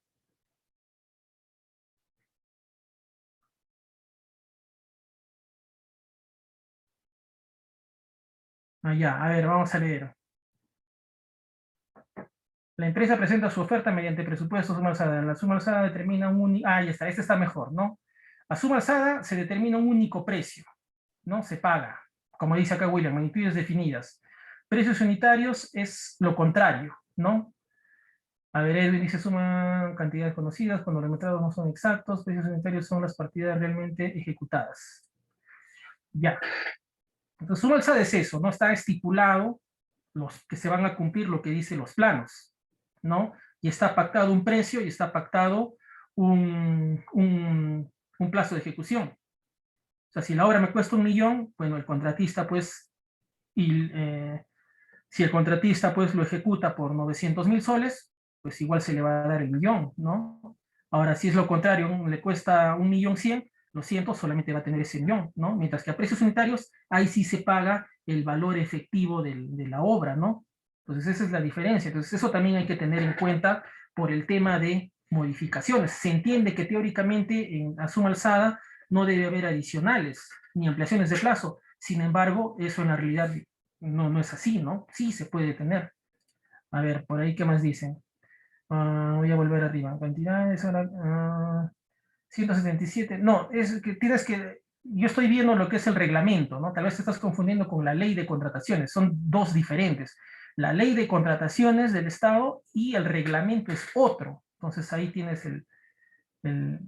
allá, a ver, vamos a leer. La empresa presenta su oferta mediante presupuesto suma alzada. La suma alzada determina un único, ahí está, este está mejor, ¿no? A suma alzada se determina un único precio, ¿no? Se paga, como dice acá William, magnitudes definidas. Precios unitarios es lo contrario, ¿no? A ver, Edwin dice suma cantidades conocidas, cuando los metrados no son exactos, precios unitarios son las partidas realmente ejecutadas. Ya. Entonces, suma alzada es eso, ¿no? Está estipulado los que se van a cumplir lo que dicen los planos, ¿no? Y está pactado un precio y está pactado un plazo de ejecución. O sea, si la obra me cuesta 1.000.000, bueno, el contratista, pues, y, si el contratista, pues, lo ejecuta por 900.000 soles, pues igual se le va a dar el millón, ¿no? Ahora, si es lo contrario, le cuesta 1.100.000, lo siento, solamente va a tener ese millón, ¿no? Mientras que a precios unitarios, ahí sí se paga el valor efectivo de la obra, ¿no? Entonces, esa es la diferencia. Entonces, eso también hay que tener en cuenta por el tema de modificaciones. Se entiende que teóricamente en a suma alzada no debe haber adicionales ni ampliaciones de plazo. Sin embargo, eso en la realidad no es así, ¿no? Sí se puede tener. A ver, por ahí, ¿qué más dicen? Voy a volver arriba. Cantidades, ahora, 177. No, es que tienes que. Yo estoy viendo lo que es el reglamento, ¿no? Tal vez te estás confundiendo con la ley de contrataciones. Son dos diferentes. La ley de contrataciones del Estado y el reglamento es otro. Entonces ahí tienes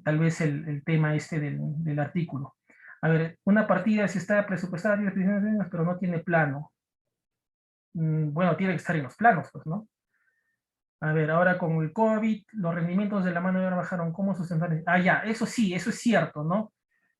tal vez el tema este del artículo. A ver, una partida si está presupuestada, pero no tiene plano. Bueno, tiene que estar en los planos, pues, ¿no? A ver, ahora con el COVID, los rendimientos de la mano de obra bajaron. ¿Cómo sustentar? Ah, ya, eso sí, eso es cierto, ¿no?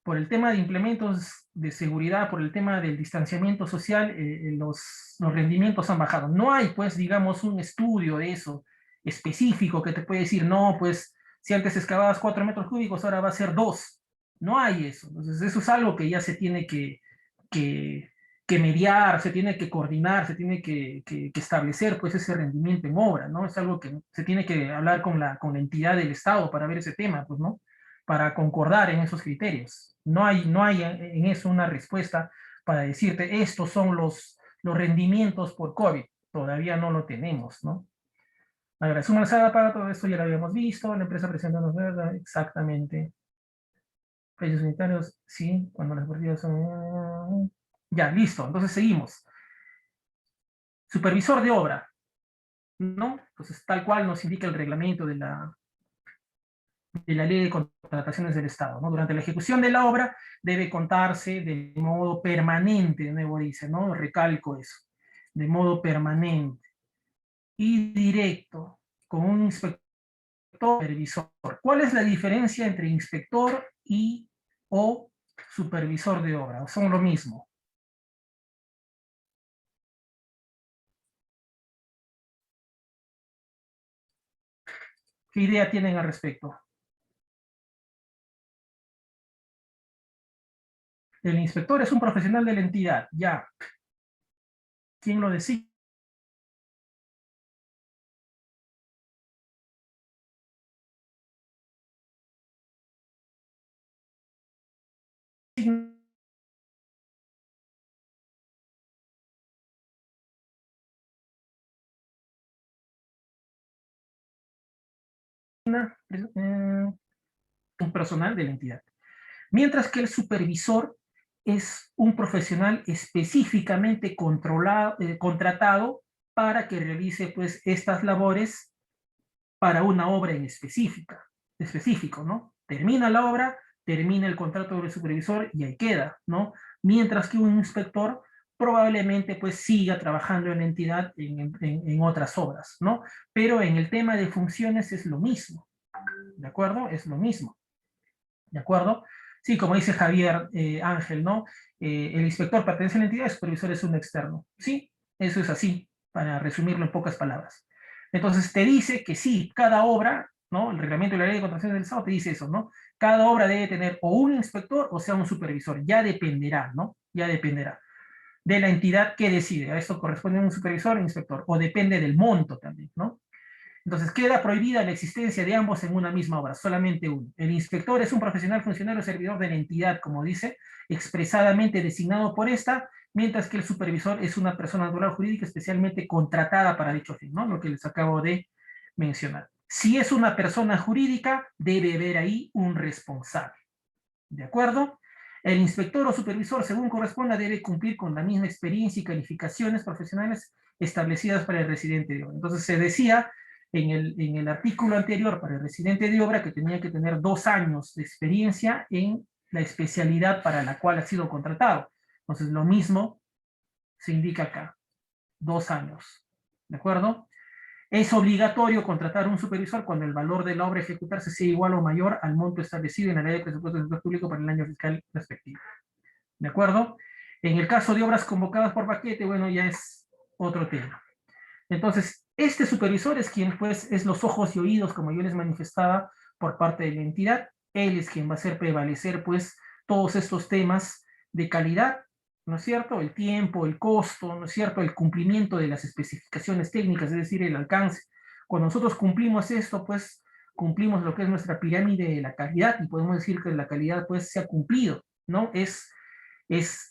Por el tema de implementos de seguridad, por el tema del distanciamiento social, los rendimientos han bajado. No hay, pues, digamos, un estudio de eso específico que te puede decir, no, pues, si antes excavabas 4 metros cúbicos, ahora va a ser 2. No hay eso. Entonces, eso es algo que ya se tiene que, que mediar, se tiene que coordinar, se tiene que establecer pues ese rendimiento en obra, ¿no? Es algo que se tiene que hablar con la entidad del Estado para ver ese tema, pues, ¿no? Para concordar en esos criterios. No hay en eso una respuesta para decirte estos son los rendimientos por COVID. Todavía no lo tenemos, ¿no? Ahora, suma alzada para todo esto ya lo habíamos visto, la empresa presenta ¿verdad? Exactamente. Precios unitarios, sí, cuando las partidas son... Ya, listo, entonces seguimos. Supervisor de obra, ¿no? Entonces, tal cual nos indica el reglamento de la ley de contrataciones del Estado, ¿no? Durante la ejecución de la obra debe contarse de modo permanente, de nuevo dice, ¿no? Recalco eso, de modo permanente y directo con un inspector supervisor. ¿Cuál es la diferencia entre inspector y o supervisor de obra? Son lo mismo. ¿Qué idea tienen al respecto? El inspector es un profesional de la entidad, ya. ¿Quién lo designa? un personal de la entidad. Mientras que el supervisor es un profesional específicamente contratado para que realice pues estas labores para una obra en específico, ¿no? Termina la obra, termina el contrato del supervisor y ahí queda, ¿no? Mientras que un inspector probablemente pues siga trabajando en la entidad en otras obras, ¿no? Pero en el tema de funciones es lo mismo, ¿de acuerdo? Es lo mismo, ¿de acuerdo? Sí, como dice Javier Ángel, ¿no? El inspector pertenece a la entidad, el supervisor es un externo. Sí, eso es así, para resumirlo en pocas palabras. Entonces te dice que sí, cada obra, ¿no? El reglamento de la ley de contrataciones del Estado te dice eso, ¿no? Cada obra debe tener o un inspector o sea un supervisor. Ya dependerá, ¿no? Ya dependerá de la entidad que decide. A esto corresponde un supervisor o inspector, o depende del monto también, ¿no? Entonces queda prohibida la existencia de ambos en una misma obra, solamente uno. El inspector es un profesional funcionario servidor de la entidad, como dice, expresadamente designado por esta, mientras que el supervisor es una persona natural jurídica especialmente contratada para dicho fin, ¿no? Lo que les acabo de mencionar. Si es una persona jurídica, debe haber ahí un responsable. ¿De acuerdo? El inspector o supervisor, según corresponda, debe cumplir con la misma experiencia y calificaciones profesionales establecidas para el residente de obra. Entonces se decía en el artículo anterior para el residente de obra que tenía que tener 2 años de experiencia en la especialidad para la cual ha sido contratado. Entonces lo mismo se indica acá, 2 años. ¿De acuerdo? Es obligatorio contratar un supervisor cuando el valor de la obra a ejecutarse sea igual o mayor al monto establecido en la ley de presupuesto del sector público para el año fiscal respectivo. ¿De acuerdo? En el caso de obras convocadas por paquete, bueno, ya es otro tema. Entonces, este supervisor es quien, pues, es los ojos y oídos, como yo les manifestaba, por parte de la entidad. Él es quien va a hacer prevalecer, pues, todos estos temas de calidad, ¿no es cierto? El tiempo, el costo, ¿no es cierto? El cumplimiento de las especificaciones técnicas, es decir, el alcance. Cuando nosotros cumplimos esto, pues, cumplimos lo que es nuestra pirámide de la calidad y podemos decir que la calidad, pues, se ha cumplido, ¿no? Es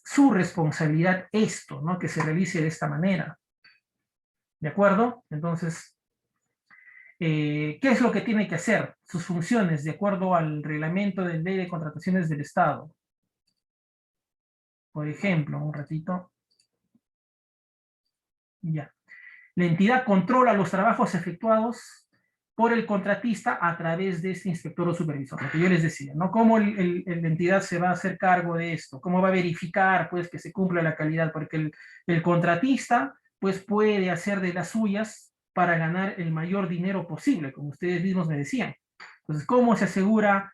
su responsabilidad esto, ¿no? Que se realice de esta manera. ¿De acuerdo? Entonces, ¿qué es lo que tiene que hacer? Sus funciones, de acuerdo al reglamento de ley de contrataciones del Estado. Por ejemplo, un ratito. Ya. La entidad controla los trabajos efectuados por el contratista a través de este inspector o supervisor, lo que yo les decía, ¿no? ¿Cómo la entidad se va a hacer cargo de esto? ¿Cómo va a verificar, pues, que se cumpla la calidad? Porque el contratista, pues, puede hacer de las suyas para ganar el mayor dinero posible, como ustedes mismos me decían. Entonces, ¿cómo se asegura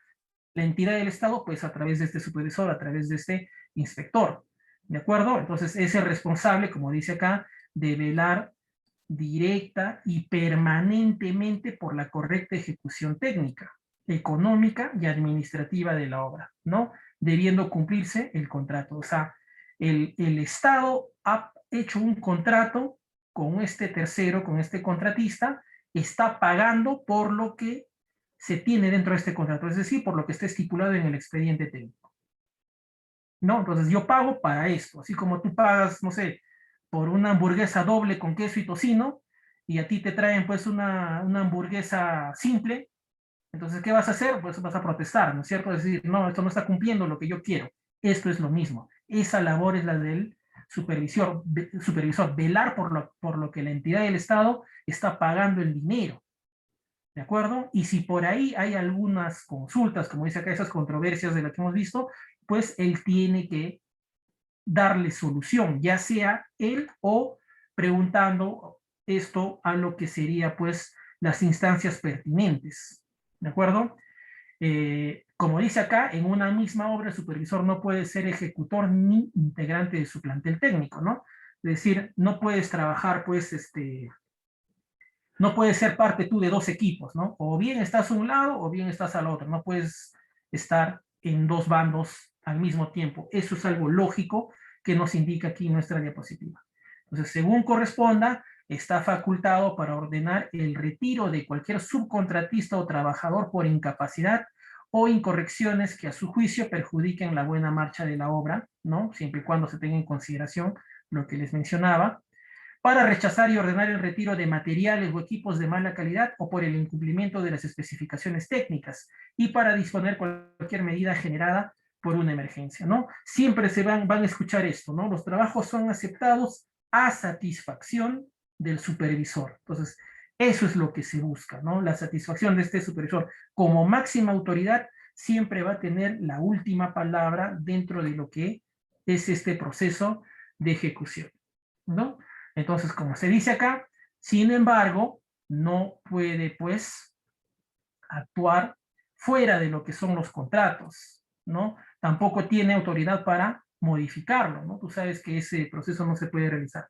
la entidad del Estado? Pues a través de este supervisor, a través de este inspector, ¿de acuerdo? Entonces, es el responsable, como dice acá, de velar directa y permanentemente por la correcta ejecución técnica, económica y administrativa de la obra, ¿no? Debiendo cumplirse el contrato. O sea, el Estado ha hecho un contrato con este tercero, con este contratista, está pagando por lo que se tiene dentro de este contrato, es decir, por lo que está estipulado en el expediente técnico. ¿No? Entonces yo pago para esto, así como tú pagas, no sé, por una hamburguesa doble con queso y tocino, y a ti te traen pues una hamburguesa simple, entonces ¿qué vas a hacer? Pues vas a protestar, ¿no es cierto? Es decir, no, esto no está cumpliendo lo que yo quiero. Esto es lo mismo. Esa labor es la del supervisor, velar por lo que la entidad del Estado está pagando el dinero. ¿De acuerdo? Y si por ahí hay algunas consultas, como dice acá, esas controversias de las que hemos visto, pues él tiene que darle solución, ya sea él o preguntando esto a lo que sería pues las instancias pertinentes. ¿De acuerdo? Como dice acá, en una misma obra el supervisor no puede ser ejecutor ni integrante de su plantel técnico, ¿no? Es decir, no puedes trabajar pues no puedes ser parte tú de 2 equipos, ¿no? O bien estás a un lado o bien estás al otro. No puedes estar en 2 bandos al mismo tiempo. Eso es algo lógico que nos indica aquí nuestra diapositiva. Entonces, según corresponda, está facultado para ordenar el retiro de cualquier subcontratista o trabajador por incapacidad o incorrecciones que a su juicio perjudiquen la buena marcha de la obra, ¿no? Siempre y cuando se tenga en consideración lo que les mencionaba, para rechazar y ordenar el retiro de materiales o equipos de mala calidad o por el incumplimiento de las especificaciones técnicas y para disponer cualquier medida generada por una emergencia, ¿no? Siempre se van a escuchar esto, ¿no? Los trabajos son aceptados a satisfacción del supervisor. Entonces, eso es lo que se busca, ¿no? La satisfacción de este supervisor. Como máxima autoridad, siempre va a tener la última palabra dentro de lo que es este proceso de ejecución, ¿no? Entonces, como se dice acá, sin embargo, no puede, pues, actuar fuera de lo que son los contratos, ¿no? Tampoco tiene autoridad para modificarlo, ¿no? Tú sabes que ese proceso no se puede realizar.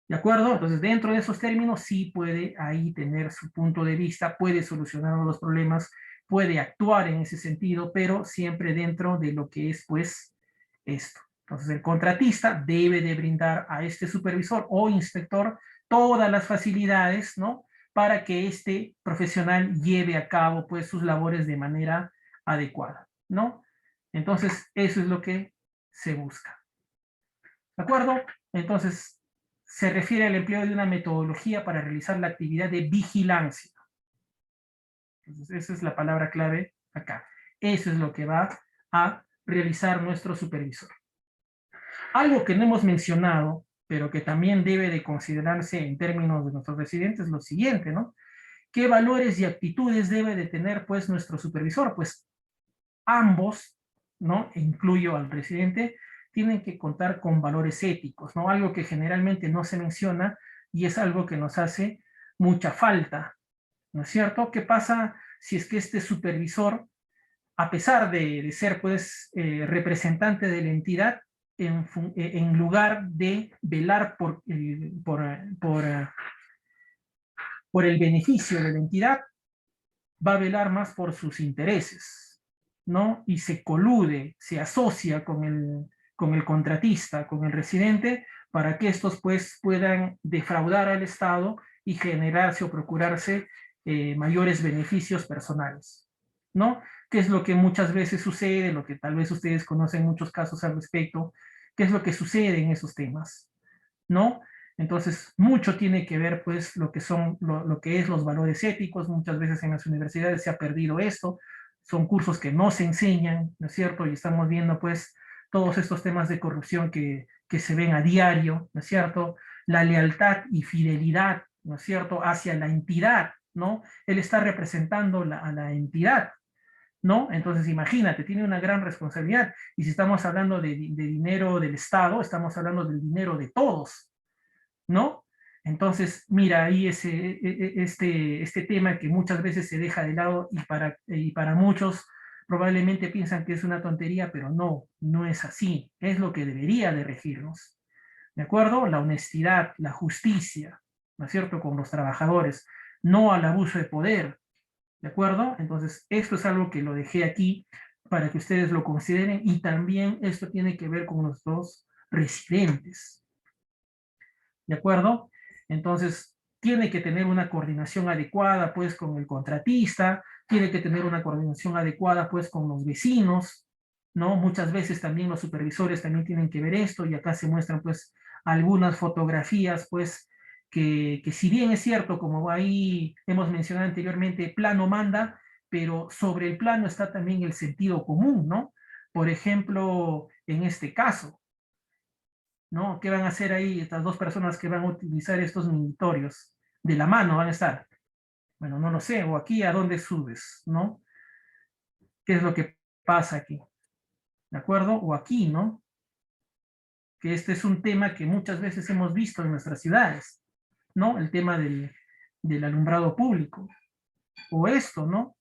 ¿De acuerdo? Entonces, dentro de esos términos, sí puede ahí tener su punto de vista, puede solucionar los problemas, puede actuar en ese sentido, pero siempre dentro de lo que es, pues, esto. Entonces, el contratista debe de brindar a este supervisor o inspector todas las facilidades, ¿no? Para que este profesional lleve a cabo, pues, sus labores de manera adecuada, ¿no? Entonces, eso es lo que se busca. ¿De acuerdo? Entonces, se refiere al empleo de una metodología para realizar la actividad de vigilancia. Entonces, esa es la palabra clave acá. Eso es lo que va a realizar nuestro supervisor. Algo que no hemos mencionado, pero que también debe de considerarse en términos de nuestros residentes, es lo siguiente, ¿no? ¿Qué valores y actitudes debe de tener, pues, nuestro supervisor? Pues ambos, ¿no? E incluyo al residente, tienen que contar con valores éticos, ¿no? Algo que generalmente no se menciona y es algo que nos hace mucha falta, ¿no es cierto? ¿Qué pasa si es que este supervisor, a pesar de ser, pues, representante de la entidad, en lugar de velar por el beneficio de la entidad, va a velar más por sus intereses, ¿no? Y se colude, se asocia con el contratista, con el residente, para que estos, pues, puedan defraudar al Estado y generarse o procurarse mayores beneficios personales, ¿no? ¿Qué es lo que muchas veces sucede, lo que tal vez ustedes conocen muchos casos al respecto? ¿Qué es lo que sucede en esos temas? ¿No? Entonces, mucho tiene que ver, pues, lo que son, lo que es los valores éticos. Muchas veces en las universidades se ha perdido esto. Son cursos que no se enseñan, ¿no es cierto? Y estamos viendo, pues, todos estos temas de corrupción que se ven a diario, ¿no es cierto? La lealtad y fidelidad, ¿no es cierto?, hacia la entidad, ¿no? Él está representando a la entidad, ¿no? Entonces, imagínate, tiene una gran responsabilidad. Y si estamos hablando de dinero del Estado, estamos hablando del dinero de todos, ¿no? Entonces, mira, ahí este tema que muchas veces se deja de lado y para muchos probablemente piensan que es una tontería, pero no, no es así. Es lo que debería de regirnos, ¿de acuerdo? La honestidad, la justicia, ¿no es cierto?, con los trabajadores, no al abuso de poder, ¿de acuerdo? Entonces, esto es algo que lo dejé aquí para que ustedes lo consideren y también esto tiene que ver con los dos residentes, ¿de acuerdo? Entonces, tiene que tener una coordinación adecuada, pues, con el contratista, tiene que tener una coordinación adecuada, pues, con los vecinos, ¿no? Muchas veces también los supervisores también tienen que ver esto, y acá se muestran, pues, algunas fotografías, pues, que si bien es cierto, como ahí hemos mencionado anteriormente, plano manda, pero sobre el plano está también el sentido común, ¿no? Por ejemplo, en este caso, ¿no? ¿Qué van a hacer ahí estas dos personas que van a utilizar estos minitorios? De la mano van a estar. Bueno, no lo sé, o aquí a dónde subes, ¿no? ¿Qué es lo que pasa aquí? ¿De acuerdo? O aquí, ¿no? Que este es un tema que muchas veces hemos visto en nuestras ciudades, ¿no? El tema del alumbrado público. O esto, ¿no?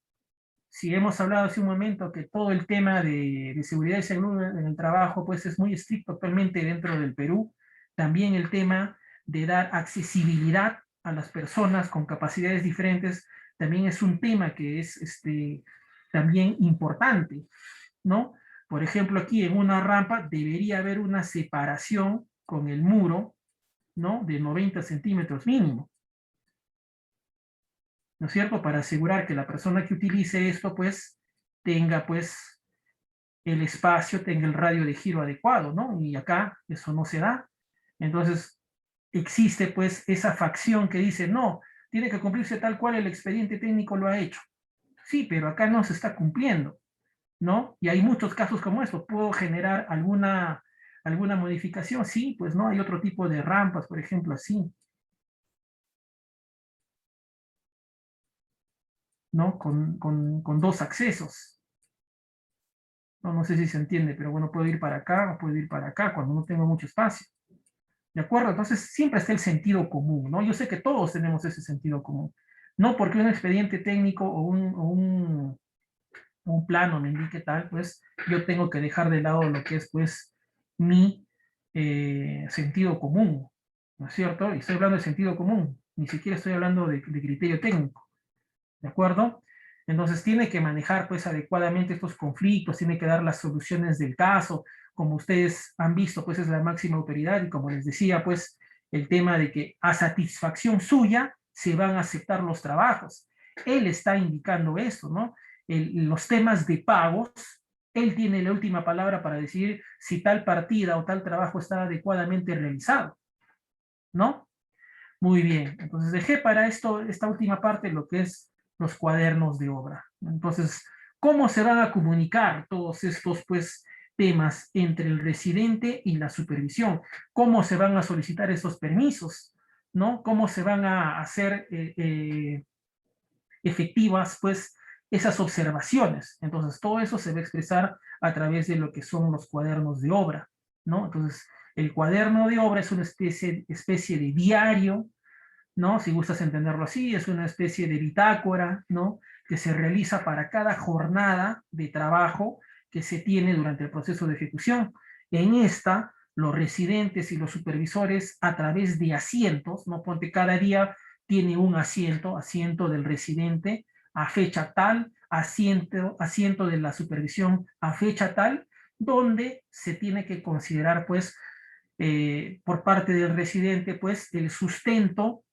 Si hemos hablado hace un momento que todo el tema de seguridad y salud en el trabajo, pues es muy estricto actualmente dentro del Perú, también el tema de dar accesibilidad a las personas con capacidades diferentes, también es un tema que es también importante, ¿no? Por ejemplo, aquí en una rampa debería haber una separación con el muro, ¿no? De 90 centímetros mínimo, ¿no es cierto? Para asegurar que la persona que utilice esto, pues, tenga, pues, el espacio, tenga el radio de giro adecuado, ¿no? Y acá eso no se da. Entonces, existe pues esa facción que dice, no, tiene que cumplirse tal cual el expediente técnico lo ha hecho. Sí, pero acá no se está cumpliendo, ¿no? Y hay muchos casos como estos. ¿Puedo generar alguna modificación? Sí, pues no, hay otro tipo de rampas, por ejemplo, así, ¿no? Con dos accesos. No, no sé si se entiende, pero bueno, puedo ir para acá o puedo ir para acá cuando no tengo mucho espacio. ¿De acuerdo? Entonces siempre está el sentido común, ¿no? Yo sé que todos tenemos ese sentido común. No porque un expediente técnico o un plano me indique tal, pues yo tengo que dejar de lado lo que es pues mi sentido común, ¿no es cierto? Y estoy hablando de sentido común, ni siquiera estoy hablando de criterio técnico, ¿de acuerdo? Entonces tiene que manejar pues adecuadamente estos conflictos, tiene que dar las soluciones del caso, como ustedes han visto pues es la máxima autoridad y como les decía pues el tema de que a satisfacción suya se van a aceptar los trabajos. Él está indicando esto, ¿no? Los temas de pagos, él tiene la última palabra para decir si tal partida o tal trabajo está adecuadamente realizado, ¿no? Muy bien, entonces dejé para esto, esta última parte, lo que es los cuadernos de obra. Entonces, ¿cómo se van a comunicar todos estos, pues, temas entre el residente y la supervisión? ¿Cómo se van a solicitar esos permisos? ¿No? ¿Cómo se van a hacer efectivas, pues, esas observaciones? Entonces, todo eso se va a expresar a través de lo que son los cuadernos de obra, ¿no? Entonces, el cuaderno de obra es una especie de diario, ¿no? Si gustas entenderlo así, es una especie de bitácora, ¿no? Que se realiza para cada jornada de trabajo que se tiene durante el proceso de ejecución. En esta, los residentes y los supervisores, a través de asientos, ¿no? Ponte cada día tiene un asiento, asiento del residente a fecha tal, asiento de la supervisión a fecha tal, donde se tiene que considerar, pues, por parte del residente, pues, el sustento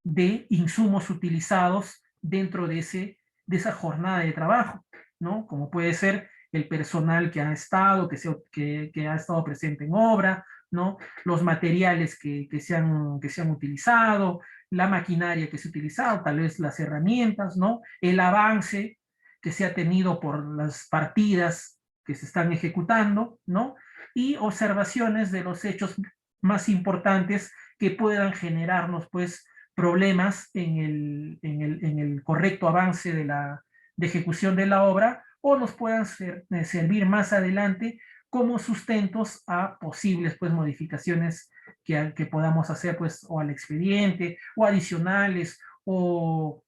de insumos utilizados dentro de esa jornada de trabajo, ¿no? Como puede ser el personal que ha estado, que ha estado presente en obra, ¿no? Los materiales que se han utilizado, la maquinaria que se ha utilizado, tal vez las herramientas, ¿no? El avance que se ha tenido por las partidas que se están ejecutando, ¿no? Y observaciones de los hechos más importantes que puedan generarnos, pues, problemas en el correcto avance de ejecución de la obra o nos puedan servir más adelante como sustentos a posibles pues, modificaciones que podamos hacer pues, o al expediente o adicionales o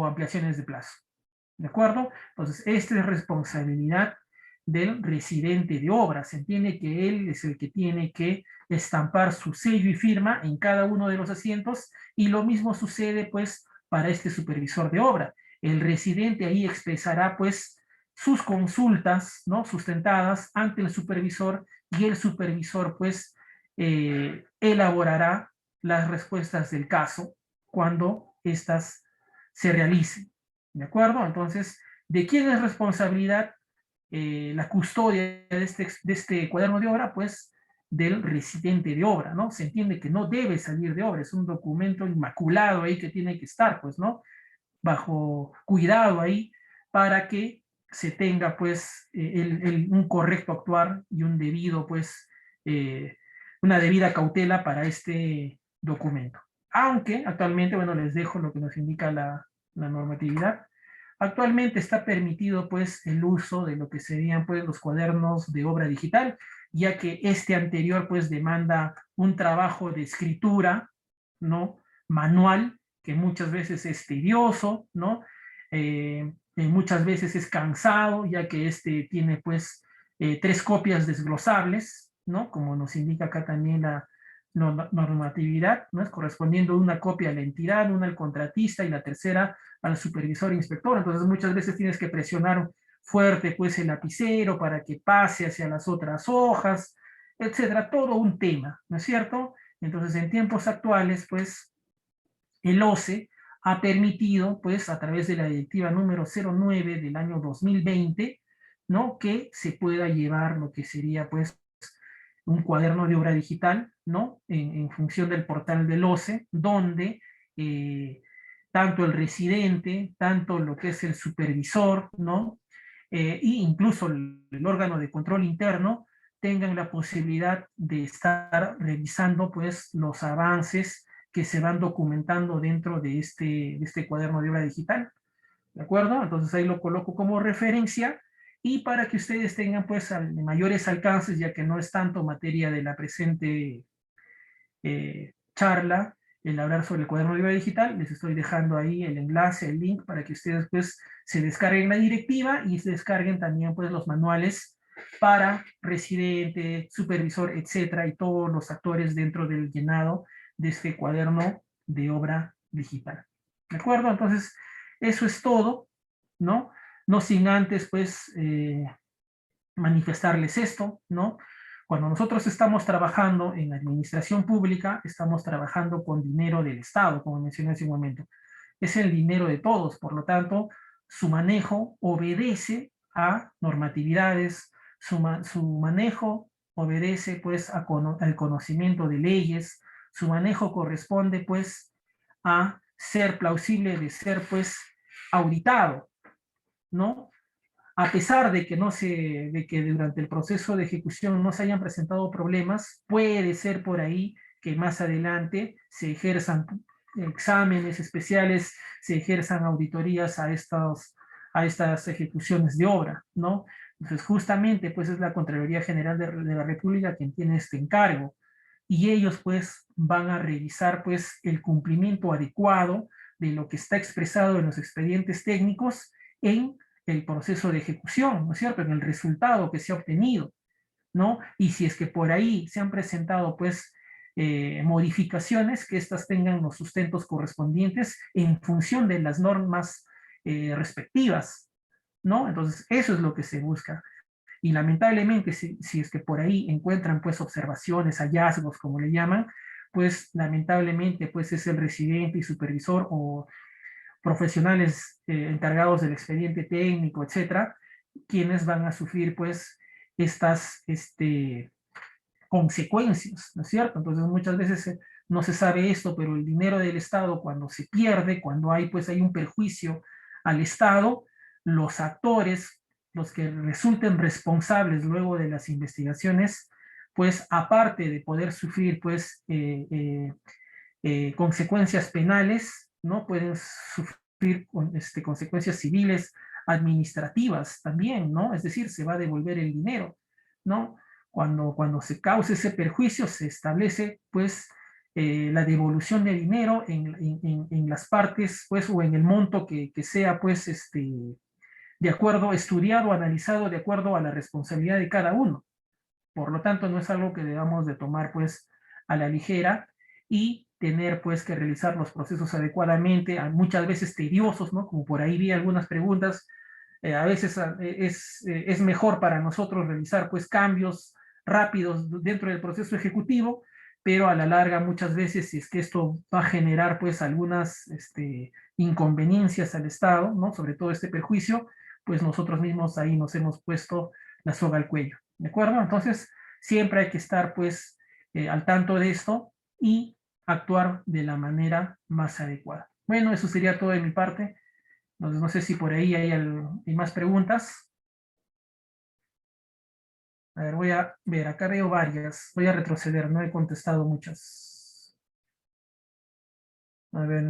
ampliaciones de plazo. ¿De acuerdo? Entonces, esta es responsabilidad del residente de obra. Se entiende que él es el que tiene que estampar su sello y firma en cada uno de los asientos y lo mismo sucede pues para este supervisor de obra. El residente ahí expresará pues sus consultas, ¿no? Sustentadas ante el supervisor y el supervisor pues elaborará las respuestas del caso cuando éstas se realicen. ¿De acuerdo? Entonces, ¿de quién es responsabilidad la custodia de este cuaderno de obra? Pues del residente de obra, ¿no? Se entiende que no debe salir de obra, es un documento inmaculado ahí que tiene que estar, pues, ¿no? Bajo cuidado ahí para que se tenga, pues, un correcto actuar y un debido, pues, una debida cautela para este documento. Aunque actualmente, bueno, les dejo lo que nos indica la normatividad. Actualmente está permitido pues el uso de lo que serían pues los cuadernos de obra digital, ya que este anterior pues demanda un trabajo de escritura, ¿no? Manual, que muchas veces es tedioso, ¿no? Muchas veces es cansado, ya que este tiene pues 3 copias desglosables, ¿no? Como nos indica acá también la normatividad, ¿no? Es correspondiendo una copia a la entidad, una al contratista y la tercera al supervisor e inspector. Entonces muchas veces tienes que presionar fuerte pues el lapicero para que pase hacia las otras hojas, etcétera. Todo un tema, ¿no es cierto? Entonces en tiempos actuales pues el OCE ha permitido pues a través de la directiva número 09 del año 2020, ¿no? Que se pueda llevar lo que sería pues un cuaderno de obra digital, ¿no? En función del portal del OCE, donde tanto el residente, tanto lo que es el supervisor, ¿no? E incluso el órgano de control interno tengan la posibilidad de estar revisando pues los avances que se van documentando dentro de este cuaderno de obra digital, ¿de acuerdo? Entonces ahí lo coloco como referencia y para que ustedes tengan pues mayores alcances, ya que no es tanto materia de la presente charla, el hablar sobre el cuaderno de obra digital, les estoy dejando ahí el enlace, el link, para que ustedes pues se descarguen la directiva y se descarguen también pues los manuales para residente, supervisor, etcétera, y todos los actores dentro del llenado de este cuaderno de obra digital. ¿De acuerdo? Entonces, eso es todo, ¿no? No sin antes, pues, manifestarles esto, ¿no? Cuando nosotros estamos trabajando en administración pública, estamos trabajando con dinero del Estado, como mencioné hace un momento. Es el dinero de todos, por lo tanto, su manejo obedece a normatividades, su manejo obedece pues al conocimiento de leyes, su manejo corresponde pues a ser plausible de ser pues auditado, ¿no? A pesar de que, de que durante el proceso de ejecución no se hayan presentado problemas, puede ser por ahí que más adelante se ejerzan exámenes especiales, se ejerzan auditorías a estas ejecuciones de obra, ¿no? Entonces, justamente, pues es la Contraloría General de la República quien tiene este encargo, y ellos, pues, van a revisar, pues, el cumplimiento adecuado de lo que está expresado en los expedientes técnicos en el proceso de ejecución, ¿no es cierto?, en el resultado que se ha obtenido, ¿no? Y si es que por ahí se han presentado, pues, modificaciones, que éstas tengan los sustentos correspondientes en función de las normas respectivas, ¿no? Entonces, eso es lo que se busca. Y lamentablemente, si es que por ahí encuentran, pues, observaciones, hallazgos, como le llaman, pues, lamentablemente, pues, es el residente y supervisor o profesionales encargados del expediente técnico, etcétera, quienes van a sufrir pues estas consecuencias, ¿no es cierto? Entonces muchas veces no se sabe esto, pero el dinero del Estado cuando se pierde, cuando hay pues hay un perjuicio al Estado, los actores, los que resulten responsables luego de las investigaciones, pues aparte de poder sufrir pues consecuencias penales, ¿no? Pueden sufrir consecuencias civiles, administrativas también, ¿no? Es decir, se va a devolver el dinero, ¿no? Cuando se cause ese perjuicio, se establece, pues, la devolución de dinero en las partes, pues, o en el monto que sea, pues, de acuerdo, estudiado, analizado, de acuerdo a la responsabilidad de cada uno. Por lo tanto, no es algo que debamos de tomar pues a la ligera y tener pues que realizar los procesos adecuadamente, muchas veces tediosos, ¿no? Como por ahí vi algunas preguntas, a veces es mejor para nosotros realizar pues cambios rápidos dentro del proceso ejecutivo, pero a la larga muchas veces si es que esto va a generar pues algunas inconveniencias al Estado, ¿no? Sobre todo este perjuicio, pues nosotros mismos ahí nos hemos puesto la soga al cuello. ¿De acuerdo? Entonces, siempre hay que estar pues al tanto de esto y actuar de la manera más adecuada. Bueno, eso sería todo de mi parte. Entonces, no sé si por ahí hay más preguntas. A ver, voy a ver, acá veo varias. Voy a retroceder, no he contestado muchas. A ver.